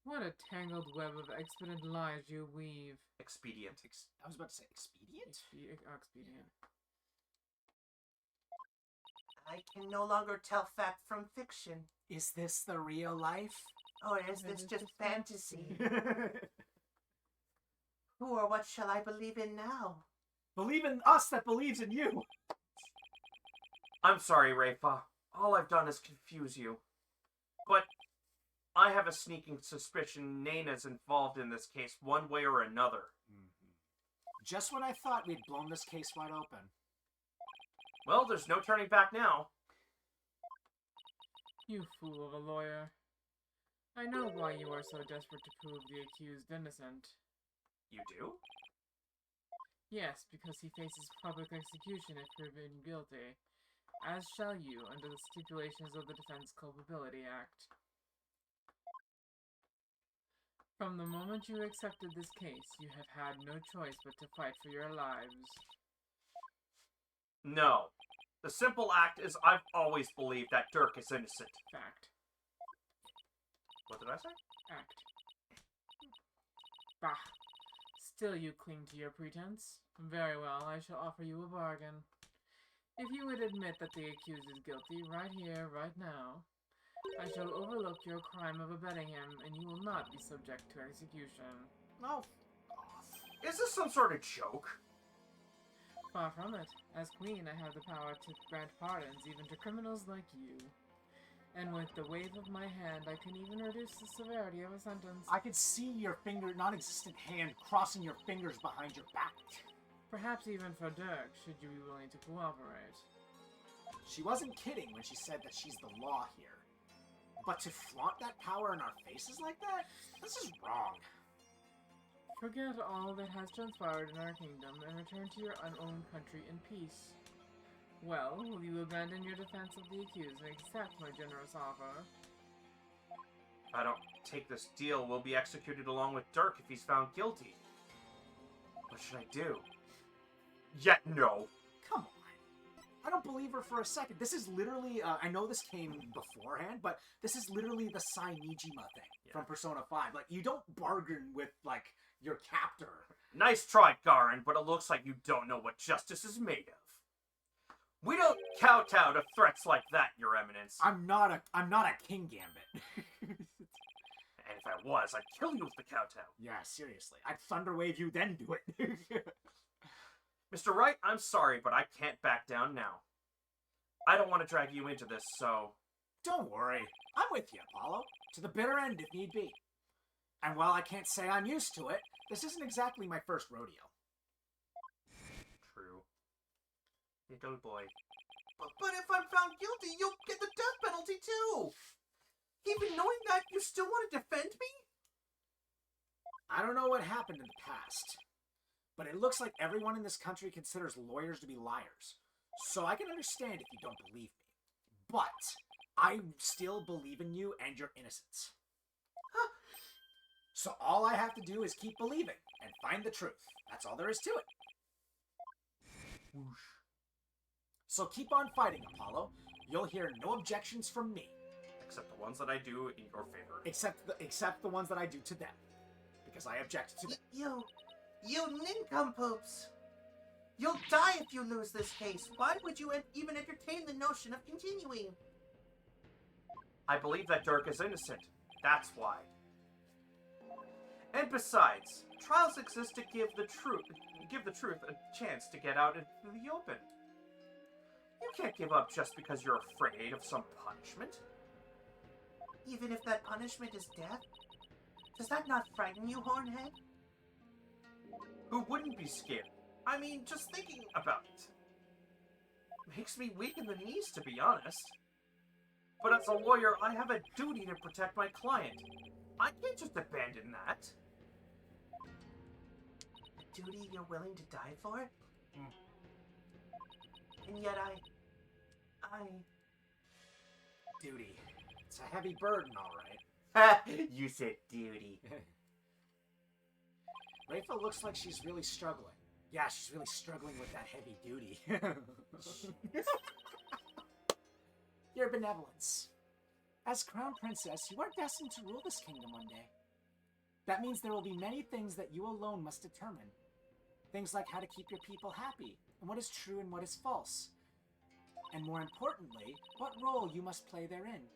Speaker 3: What a tangled web of expedient lies you weave.
Speaker 1: Expedient.
Speaker 2: I was about to say expedient?
Speaker 3: Expedient.
Speaker 4: I can no longer tell fact from fiction.
Speaker 2: Is this the real life?
Speaker 4: Or is this just fantasy? Who or what shall I believe in now?
Speaker 2: Believe in us that believes in you.
Speaker 1: I'm sorry, Rafa. All I've done is confuse you. But I have a sneaking suspicion Nana's involved in this case one way or another.
Speaker 2: Just when I thought we'd blown this case wide open.
Speaker 1: Well, there's no turning back now.
Speaker 3: You fool of a lawyer. I know why you are so desperate to prove the accused innocent.
Speaker 1: You do?
Speaker 3: Yes, because he faces public execution if proven guilty, as shall you under the stipulations of the Defense Culpability Act. From the moment you accepted this case, you have had no choice but to fight for your lives.
Speaker 1: No. The simple act is I've always believed that Dirk is innocent.
Speaker 3: Fact.
Speaker 1: What did I say?
Speaker 3: Act. Bah. Still you cling to your pretense? Very well, I shall offer you a bargain. If you would admit that the accused is guilty right here, right now, I shall overlook your crime of abetting him, and you will not be subject to execution.
Speaker 2: No.
Speaker 1: Is this some sort of joke?
Speaker 3: Far from it. As queen, I have the power to grant pardons even to criminals like you. And with the wave of my hand, I can even reduce the severity of a sentence.
Speaker 2: I could see your non-existent hand crossing your fingers behind your back.
Speaker 3: Perhaps even for Dirk, should you be willing to cooperate.
Speaker 2: She wasn't kidding when she said that she's the law here. But to flaunt that power in our faces like that? This is wrong.
Speaker 3: Forget all that has transpired in our kingdom and return to your own country in peace. Well, will you abandon your defense of the accused and accept my generous offer?
Speaker 1: If I don't take this deal, we'll be executed along with Dirk if he's found guilty. What should I do? Yet no.
Speaker 2: Come on. I don't believe her for a second. This is literally, I know this came beforehand, but this is literally the Sainijima thing from Persona 5. Like, you don't bargain with, like, your captor.
Speaker 1: Nice try, Garin, but it looks like you don't know what justice is made of. We don't kowtow to threats like that, Your Eminence.
Speaker 2: I'm not a King Gambit.
Speaker 1: And if I was, I'd kill you with the kowtow.
Speaker 2: Yeah, seriously. I'd thunder wave you, then do it.
Speaker 1: Mr. Wright, I'm sorry, but I can't back down now. I don't want to drag you into this, so...
Speaker 2: Don't worry. I'm with you, Apollo. To the bitter end, if need be. And while I can't say I'm used to it, this isn't exactly my first rodeo.
Speaker 1: True. Little boy.
Speaker 4: But if I'm found guilty, you'll get the death penalty too! Even knowing that, you still want to defend me?
Speaker 2: I don't know what happened in the past, but it looks like everyone in this country considers lawyers to be liars. So I can understand if you don't believe me. But I still believe in you and your innocence. So all I have to do is keep believing and find the truth. That's all there is to it.
Speaker 1: Whoosh.
Speaker 2: So keep on fighting, Apollo. You'll hear no objections from me.
Speaker 1: Except the ones that I do in your favor.
Speaker 2: Except the ones that I do to them. Because I object to them.
Speaker 4: You nincompoops! You'll die if you lose this case. Why would you even entertain the notion of continuing?
Speaker 1: I believe that Dirk is innocent. That's why. And besides, trials exist to give the truth a chance to get out into the open. You can't give up just because you're afraid of some punishment.
Speaker 4: Even if that punishment is death? Does that not frighten you, Hornhead?
Speaker 1: Who wouldn't be scared? I mean, just thinking about it makes me weak in the knees, to be honest. But as a lawyer, I have a duty to protect my client. I can't just abandon that.
Speaker 4: A duty you're willing to die for? And yet I...
Speaker 2: Duty. It's a heavy burden, all right.
Speaker 4: You said duty.
Speaker 2: Rachel looks like she's really struggling. Yeah, she's really struggling with that heavy duty. Your benevolence. As Crown Princess, you are destined to rule this kingdom one day. That means there will be many things that you alone must determine. Things like how to keep your people happy, and what is true and what is false. And more importantly, what role you must play therein.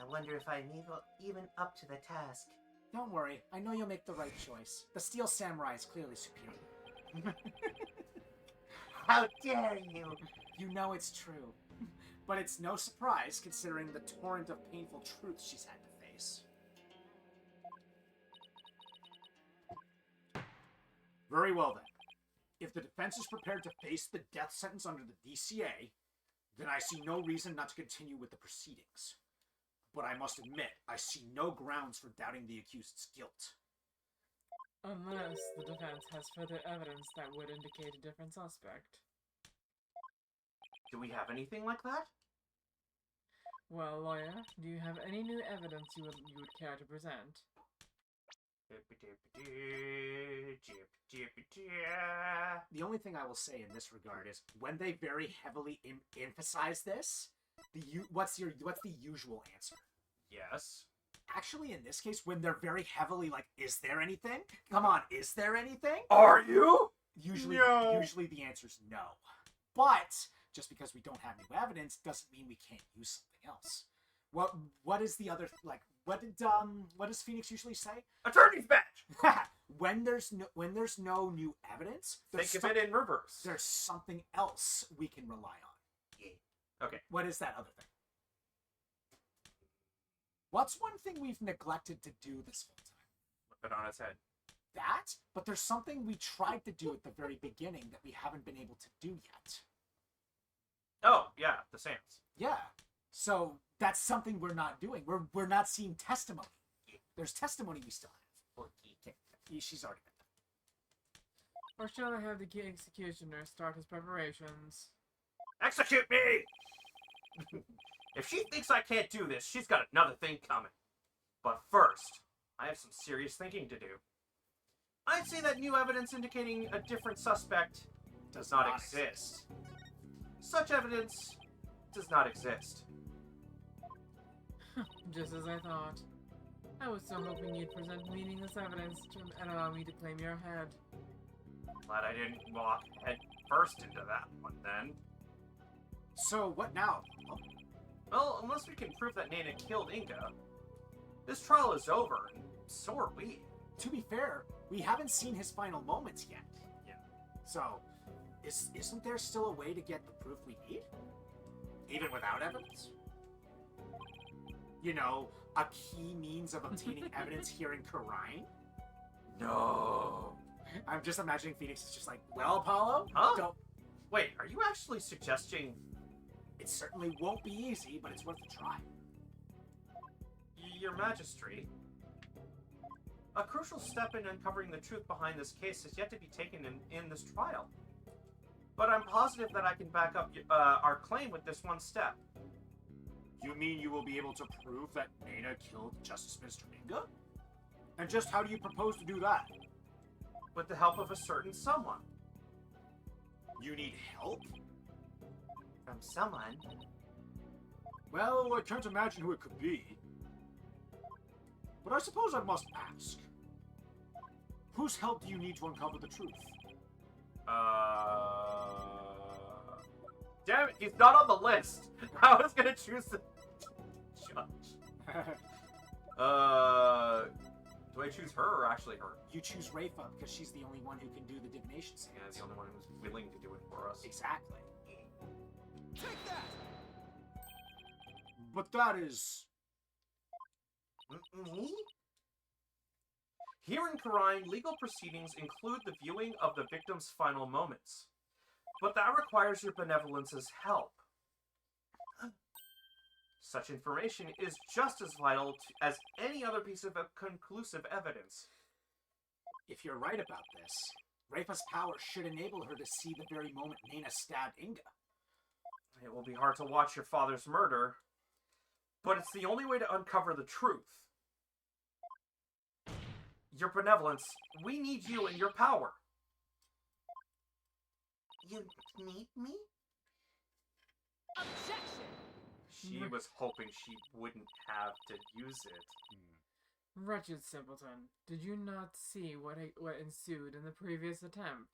Speaker 4: I wonder if I'm even up to the task.
Speaker 2: Don't worry, I know you'll make the right choice. The Steel Samurai is clearly superior.
Speaker 4: How dare you!
Speaker 2: You know it's true. But it's no surprise, considering the torrent of painful truths she's had to face. Very well then. If the defense is prepared to face the death sentence under the DCA, then I see no reason not to continue with the proceedings. But I must admit, I see no grounds for doubting the accused's guilt.
Speaker 3: Unless the defense has further evidence that would indicate a different suspect.
Speaker 1: Do we have anything like that?
Speaker 3: Well, lawyer, do you have any new evidence you would care to present?
Speaker 2: The only thing I will say in this regard is, when they very heavily emphasize this, what's the usual answer?
Speaker 1: Yes.
Speaker 2: Actually, in this case, when they're very heavily like, is there anything? Come on, is there anything?
Speaker 1: Are you?
Speaker 2: Usually the answer is no. But just because we don't have new evidence doesn't mean we can't use something else. What is the other what does Phoenix usually say?
Speaker 1: Attorney's badge.
Speaker 2: when there's no new evidence,
Speaker 1: Think of it in reverse.
Speaker 2: there's something else we can rely on.
Speaker 1: Yeah. Okay.
Speaker 2: What is that other thing? What's one thing we've neglected to do this whole time?
Speaker 1: Flip it on its head.
Speaker 2: That, but there's something we tried to do at the very beginning that we haven't been able to do yet.
Speaker 1: Oh, yeah, the Sands.
Speaker 2: Yeah. So that's something we're not doing. We're not seeing testimony. There's testimony we still have. She's already been done.
Speaker 3: Or shall I have the executioner start his preparations?
Speaker 1: Execute me! If she thinks I can't do this, she's got another thing coming. But first, I have some serious thinking to do. I'd say that new evidence indicating a different suspect does not exist. Such evidence does not exist.
Speaker 3: Just as I thought. I was so hoping you'd present meaningless evidence and allow me to claim your head.
Speaker 1: Glad I didn't walk head first into that one then.
Speaker 2: So what now?
Speaker 1: Well, unless we can prove that Nana killed Inga, this trial is over, and so are we.
Speaker 2: To be fair, we haven't seen his final moments yet.
Speaker 1: Yeah.
Speaker 2: So, isn't there still a way to get the proof we need? Even without evidence? You know, a key means of obtaining evidence here in Karine?
Speaker 1: No.
Speaker 2: I'm just imagining Phoenix is just like, well, Apollo,
Speaker 1: Huh?
Speaker 2: don't...
Speaker 1: Wait, are you actually suggesting...
Speaker 2: It certainly won't be easy, but it's worth a try.
Speaker 1: Your Majesty? A crucial step in uncovering the truth behind this case is yet to be taken in this trial. But I'm positive that I can back up our claim with this one step.
Speaker 2: You mean you will be able to prove that Nana killed Justice Minister Inga? And just how do you propose to do that?
Speaker 1: With the help of a certain someone.
Speaker 2: You need help?
Speaker 4: From someone.
Speaker 2: Well, I can't imagine who it could be. But I suppose I must ask. Whose help do you need to uncover the truth?
Speaker 1: Damn it, he's not on the list. I was gonna choose the judge. Do I choose her or actually her?
Speaker 2: You choose Rafa because she's the only one who can do the divination
Speaker 1: Yeah,
Speaker 2: seance.
Speaker 1: the only one who's willing to do it for us.
Speaker 2: Exactly.
Speaker 6: Take that!
Speaker 2: But that is...
Speaker 4: Me?
Speaker 1: Here in Karine, legal proceedings include the viewing of the victim's final moments. But that requires your benevolence's help. Such information is just as vital as any other piece of conclusive evidence.
Speaker 2: If you're right about this, Rafa's power should enable her to see the very moment Nana stabbed Inga.
Speaker 1: It will be hard to watch your father's murder, but it's the only way to uncover the truth. Your benevolence, we need you and your power.
Speaker 4: You need me?
Speaker 7: Objection!
Speaker 1: She was hoping she wouldn't have to use it.
Speaker 3: Wretched simpleton, did you not see what ensued in the previous attempt?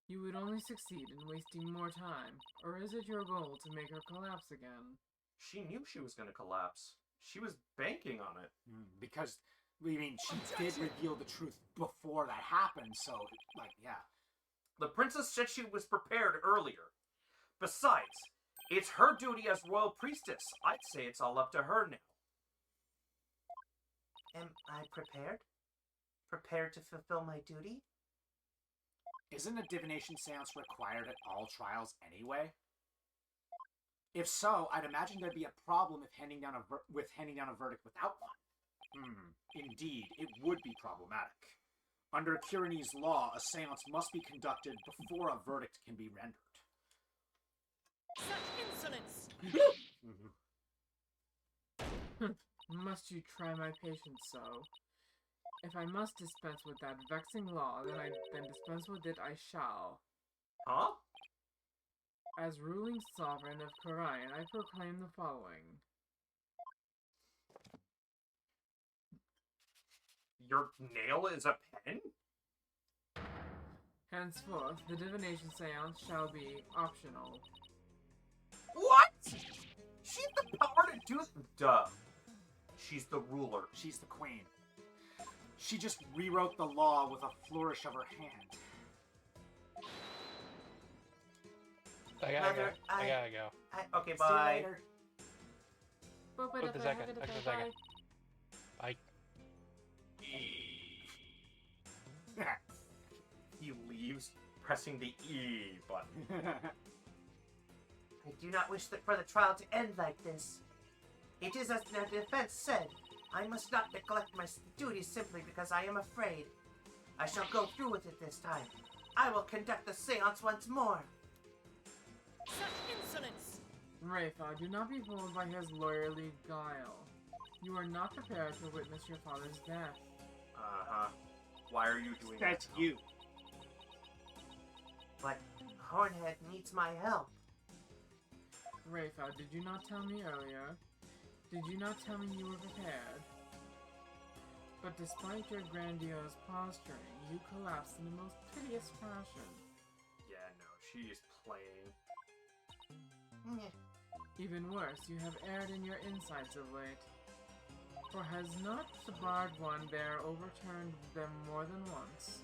Speaker 3: You would only succeed in wasting more time, or is it your goal to make her collapse again?
Speaker 1: She knew she was going to collapse. She was banking on it.
Speaker 2: Because, I mean, she did reveal the truth before that happened, so, like, yeah.
Speaker 1: The princess said she was prepared earlier. Besides, it's her duty as royal priestess. I'd say it's all up to her now.
Speaker 4: Am I prepared? Prepared to fulfill my duty?
Speaker 2: Isn't a divination seance required at all trials anyway? If so, I'd imagine there'd be a problem if handing down a verdict without one. Indeed, it would be problematic. Under Kirinese law, a seance must be conducted before a verdict can be rendered.
Speaker 7: Such insolence!
Speaker 3: Must you try my patience so? If I must dispense with that vexing law, then dispense with it I shall.
Speaker 1: Huh?
Speaker 3: As ruling sovereign of Karine, I proclaim the following.
Speaker 1: Your nail is a pen?
Speaker 3: Henceforth, the divination seance shall be optional.
Speaker 1: What? She's the power to do... Duh. She's the ruler.
Speaker 2: She's the queen. She just rewrote the law with a flourish of her hand.
Speaker 5: I gotta go.
Speaker 4: Mother,
Speaker 5: I gotta go.
Speaker 1: Okay,
Speaker 2: See you
Speaker 1: bye.
Speaker 2: later.
Speaker 5: Wait a second. Wait a second. Bye.
Speaker 1: He leaves, pressing the E button.
Speaker 4: I do not wish for the trial to end like this. It is as the defense said. I must not neglect my duties simply because I am afraid. I shall go through with it this time. I will conduct the seance once more.
Speaker 7: Such insolence!
Speaker 3: Rafa, do not be fooled by his lawyerly guile. You are not prepared to witness your father's death.
Speaker 1: Uh-huh. Why are you doing
Speaker 2: That's
Speaker 1: that?
Speaker 2: you.
Speaker 4: But Hornhead needs my help.
Speaker 3: Rafa, did you not tell me earlier? Did you not tell me you were prepared? But despite your grandiose posturing, you collapsed in the most piteous fashion.
Speaker 1: Yeah, no, she's playing.
Speaker 3: Even worse, you have erred in your insights of late. For has not the barred one there overturned them more than once?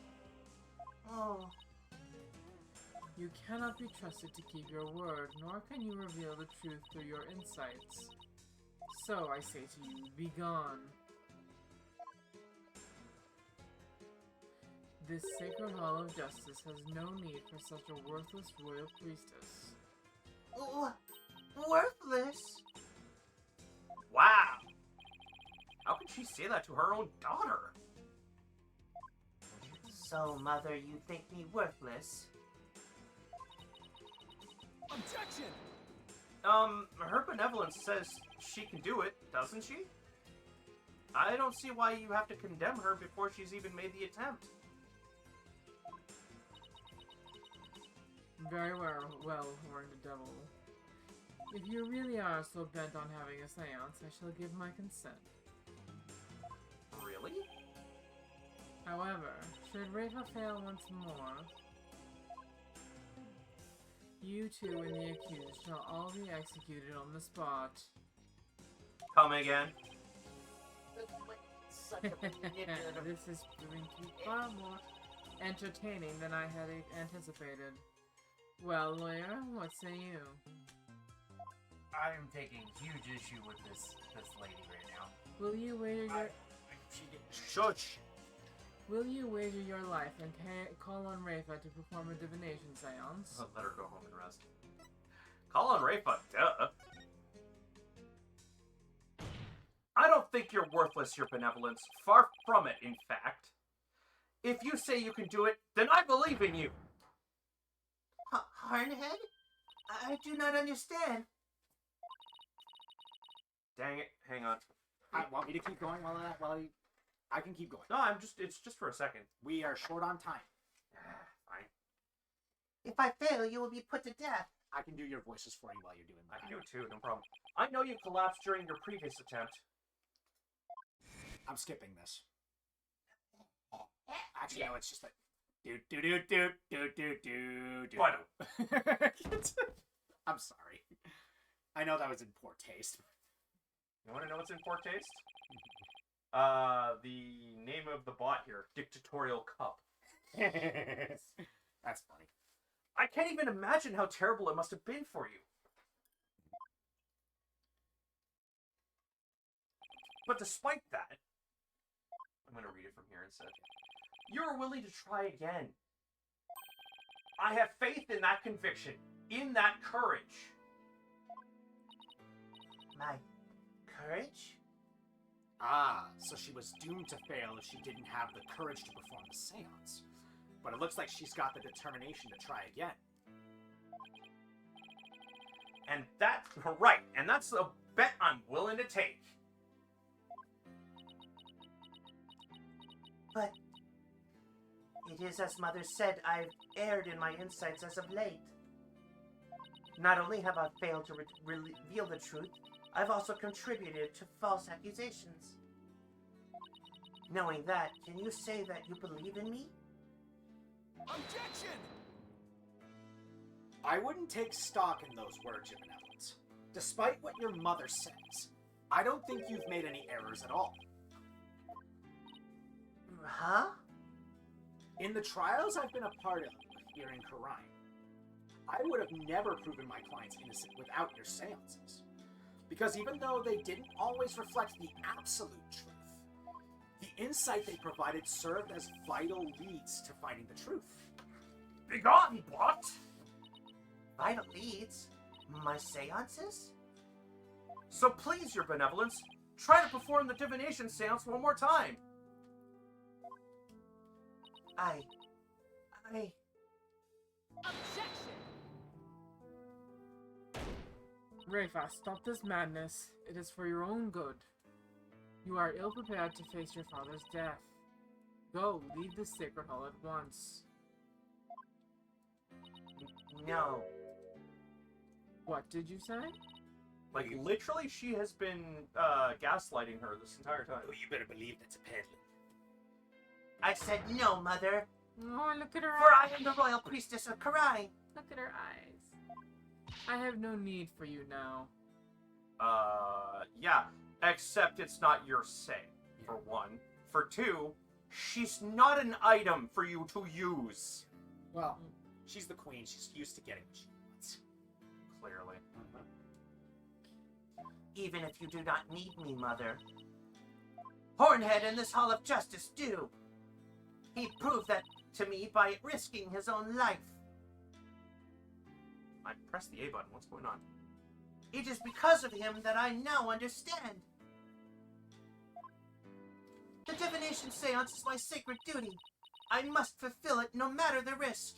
Speaker 4: Oh,
Speaker 3: You cannot be trusted to keep your word, nor can you reveal the truth through your insights. So I say to you, be gone. This sacred hall of justice has no need for such a worthless royal priestess.
Speaker 4: worthless.
Speaker 1: Wow! How could she say that to her own daughter?
Speaker 4: So, Mother, you think me worthless?
Speaker 6: Objection!
Speaker 1: Her benevolence says she can do it, doesn't she? I don't see why you have to condemn her before she's even made the attempt.
Speaker 3: Very well, Horned Devil. If you really are so bent on having a seance, I shall give my consent.
Speaker 1: Really?
Speaker 3: However, should Rafa fail once more, you two and the accused shall all be executed on the spot.
Speaker 1: Come again.
Speaker 3: This is proving to be far more entertaining than I had anticipated. Well, lawyer, what say you?
Speaker 2: I'm taking huge issue with this lady right now.
Speaker 3: Will you wager your
Speaker 1: Shush!
Speaker 3: Will you wager your life and call on Rafa to perform a divination seance?
Speaker 1: Let her go home and rest. Call on Rafa, duh. I don't think you're worthless, your benevolence. Far from it, in fact. If you say you can do it, then I believe in you.
Speaker 4: Hornhead? I do not understand.
Speaker 1: Dang it, hang on.
Speaker 2: Want me to keep going while I can keep going.
Speaker 1: No, it's just for a second.
Speaker 2: We are short on time.
Speaker 1: Fine.
Speaker 4: If I fail, you will be put to death.
Speaker 2: I can do your voices for you while you're doing
Speaker 1: I
Speaker 2: that.
Speaker 1: can do it too, no problem. I know you collapsed during your previous attempt.
Speaker 2: I'm skipping this. Actually, no, it's just like do.
Speaker 1: What?
Speaker 2: I'm sorry. I know that was in poor taste.
Speaker 1: You want to know what's in poor taste? The name of the bot here, Dictatorial Cup.
Speaker 2: That's funny.
Speaker 1: I can't even imagine how terrible it must have been for you. But despite that, I'm going to read it from here instead. You're willing to try again. I have faith in that conviction, in that courage.
Speaker 4: My courage?
Speaker 2: Ah, so she was doomed to fail if she didn't have the courage to perform the seance. But it looks like she's got the determination to try again.
Speaker 1: And that's right, and that's a bet I'm willing to take.
Speaker 4: But it is as Mother said, I've erred in my insights as of late. Not only have I failed to reveal the truth, I've also contributed to false accusations. Knowing that, can you say that you believe in me?
Speaker 6: Objection!
Speaker 2: I wouldn't take stock in those words, Your Benevolence. Despite what your mother says, I don't think you've made any errors at all.
Speaker 4: Huh?
Speaker 2: In the trials I've been a part of here in Karine, I would have never proven my clients innocent without your seances. Because even though they didn't always reflect the absolute truth, the insight they provided served as vital leads to finding the truth.
Speaker 1: Begone, bot!
Speaker 4: Vital leads? My seances?
Speaker 1: So please, your benevolence, try to perform the divination seance one more time.
Speaker 4: I...
Speaker 7: Objection!
Speaker 3: Rafa, stop this madness. It is for your own good. You are ill-prepared to face your father's death. Go, leave the sacred hall at once.
Speaker 4: No.
Speaker 3: What did you say?
Speaker 1: Like, literally, she has been gaslighting her this entire time.
Speaker 2: Oh, you better believe that's a peddler.
Speaker 4: I said no, Mother.
Speaker 3: Oh, look at her
Speaker 4: For
Speaker 3: eyes.
Speaker 4: I am the royal priestess of Karine.
Speaker 3: Look at her eyes. I have no need for you now.
Speaker 1: Yeah. Except it's not your say, for one. For two, she's not an item for you to use.
Speaker 2: Well, she's the queen. She's used to getting what she wants.
Speaker 1: Clearly.
Speaker 4: Even if you do not need me, Mother. Hornhead and this Hall of Justice do. He proved that to me by risking his own life.
Speaker 1: I pressed the A button. What's going on?
Speaker 4: It is because of him that I now understand. The divination seance is my sacred duty, I must fulfill it no matter the risk.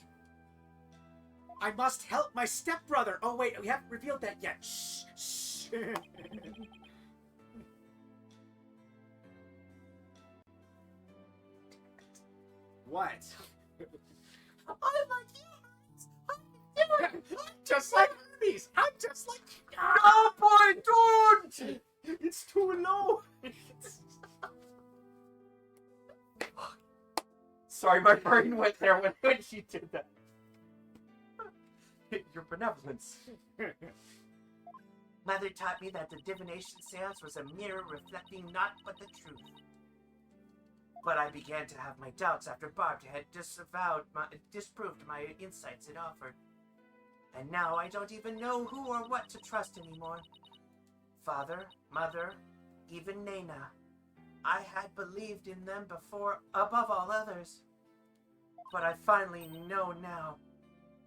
Speaker 2: I must help my stepbrother. Oh wait, we haven't revealed that yet. Shh, shh. What?
Speaker 4: I like humans. I'm different.
Speaker 2: I'm just like Hermes. I'm just like.
Speaker 1: No, boy, don't!
Speaker 2: It's too low.
Speaker 1: Sorry, my brain went there when she did that. Your benevolence.
Speaker 4: Mother taught me that the divination seance was a mirror reflecting naught but the truth. But I began to have my doubts after Barb had disproved my insights it offered. And now I don't even know who or what to trust anymore. Father, Mother, even Nana. I had believed in them before, above all others. But I finally know now.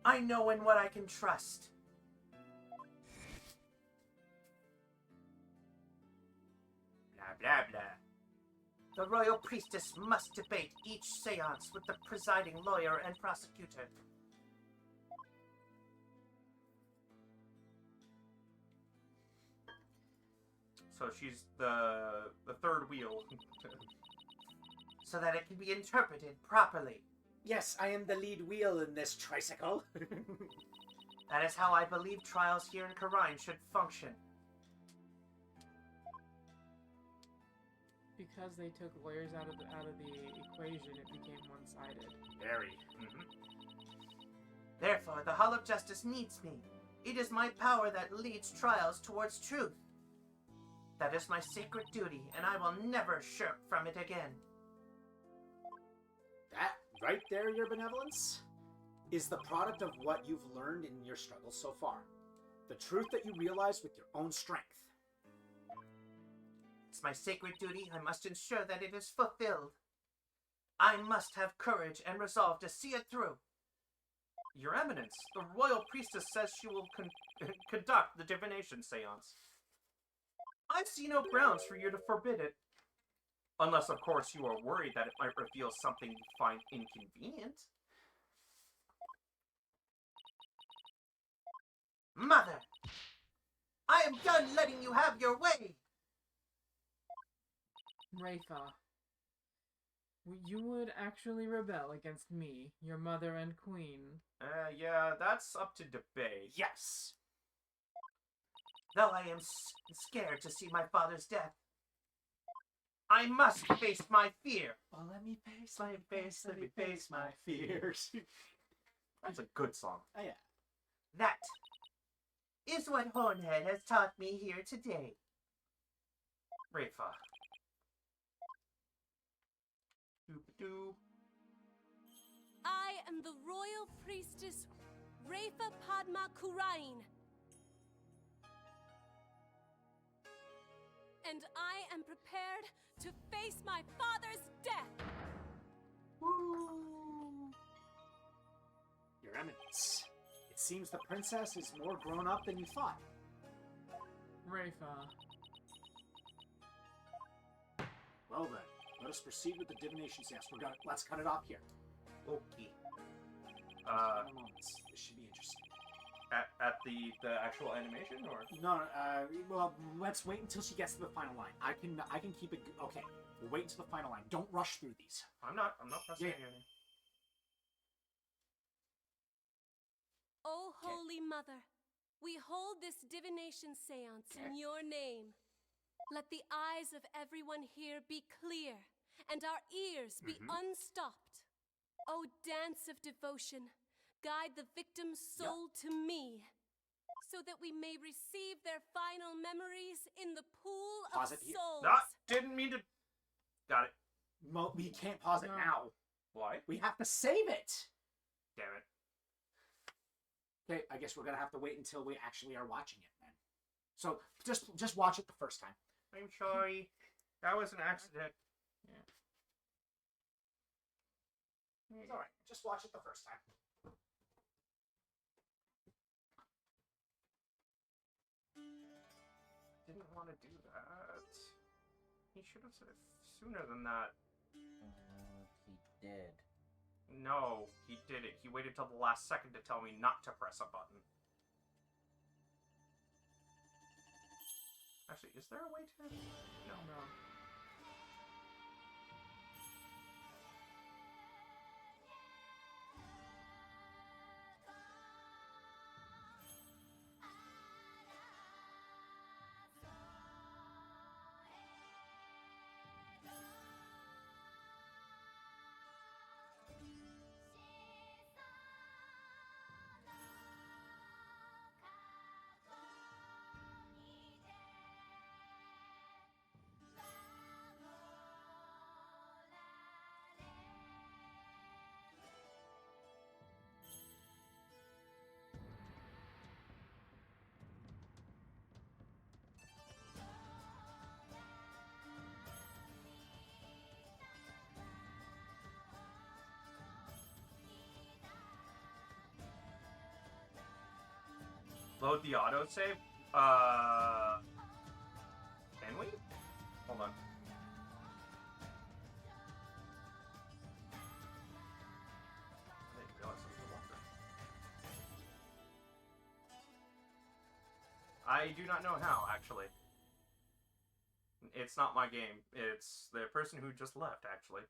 Speaker 4: I know in what I can trust. Blah, blah, blah. The royal priestess must debate each seance with the presiding lawyer and prosecutor.
Speaker 1: So she's the third wheel.
Speaker 4: So that it can be interpreted properly.
Speaker 2: Yes, I am the lead wheel in this tricycle.
Speaker 4: That is how I believe trials here in Karine should function.
Speaker 3: Because they took lawyers out of the equation, it became one-sided.
Speaker 2: Very.
Speaker 4: Therefore, the Hall of Justice needs me. It is my power that leads trials towards truth. That is my sacred duty, and I will never shirk from it again.
Speaker 2: That right there, your benevolence, is the product of what you've learned in your struggles so far. The truth that you realize with your own strength.
Speaker 4: It's my sacred duty. I must ensure that it is fulfilled. I must have courage and resolve to see it through.
Speaker 1: Your Eminence, the royal priestess says she will conduct the divination seance. I see no grounds for you to forbid it. Unless, of course, you are worried that it might reveal something you find inconvenient.
Speaker 4: Mother! I am done letting you have your way!
Speaker 3: Rafa, you would actually rebel against me, your mother and queen.
Speaker 1: Yeah, that's up to debate.
Speaker 2: Yes!
Speaker 4: Though I am scared to see my father's death, I must face my fear.
Speaker 2: Oh, let me face my face, let me face my fears.
Speaker 1: That's a good song.
Speaker 2: Oh, yeah.
Speaker 4: That is what Hornhead has taught me here today.
Speaker 1: Rafa. Doop-doop.
Speaker 7: I am the royal priestess Rafa Padma Kurain. And I am prepared to face my father's death.
Speaker 2: Woo! Your Eminence, it seems the princess is more grown up than you thought.
Speaker 3: Rafa,
Speaker 2: Well then, let us proceed with the divination seance. Let's cut it off here.
Speaker 4: Okay.
Speaker 2: Moments. This should be interesting.
Speaker 1: At the actual animation, or?
Speaker 2: No, well, let's wait until she gets to the final line. I can keep it. Okay, we'll wait until the final line. Don't rush through these.
Speaker 1: I'm not pressing
Speaker 2: Yeah.
Speaker 1: anything.
Speaker 7: O Holy Mother, we hold this divination seance in your name. Let the eyes of everyone here be clear, and our ears be unstopped. O dance of devotion, guide the victim's soul to me, so that we may receive their final memories in the pool
Speaker 2: Pause
Speaker 7: of
Speaker 2: it here.
Speaker 7: souls.
Speaker 1: Ah, didn't mean to. Got it.
Speaker 2: We can't pause it
Speaker 3: No.
Speaker 2: now.
Speaker 1: Why?
Speaker 2: We have to save it.
Speaker 1: Damn it.
Speaker 2: Okay, I guess we're gonna have to wait until we actually are watching it then. So just watch it the first time.
Speaker 1: I'm sorry. That was an accident.
Speaker 2: It's all right. Just watch it the first time.
Speaker 1: Didn't want to do that. He should have said it sooner than that.
Speaker 4: He did.
Speaker 1: No, he didn't. He waited till the last second to tell me not to press a button. Actually, is there a way to... No.
Speaker 3: No.
Speaker 1: Load the autosave? Can we? Hold on. I didn't realize it was longer. I do not know how, actually. It's not my game. It's the person who just left, actually.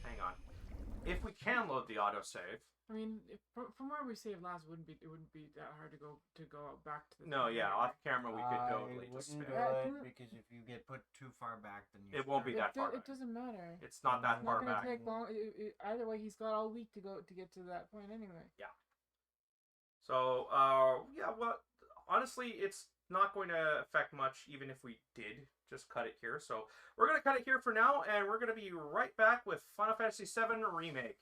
Speaker 1: Hang on. If we can load the autosave...
Speaker 3: I mean, from where we saved last, it wouldn't be that hard to go back to the.
Speaker 1: No, yeah,
Speaker 3: anyway.
Speaker 1: off camera we could totally
Speaker 8: I
Speaker 1: just
Speaker 8: wouldn't
Speaker 1: spin.
Speaker 8: do it because if you get put too far back, then you
Speaker 1: It won't be
Speaker 8: start-
Speaker 1: that far
Speaker 3: It
Speaker 1: back.
Speaker 3: doesn't matter.
Speaker 1: It's not that
Speaker 3: It's
Speaker 1: far
Speaker 3: not gonna
Speaker 1: back.
Speaker 3: take long. Either way, he's got all week to get to that point anyway.
Speaker 1: So, yeah, well, honestly, it's not going to affect much even if we did just cut it here. So we're going to cut it here for now, and we're going to be right back with Final Fantasy VII Remake.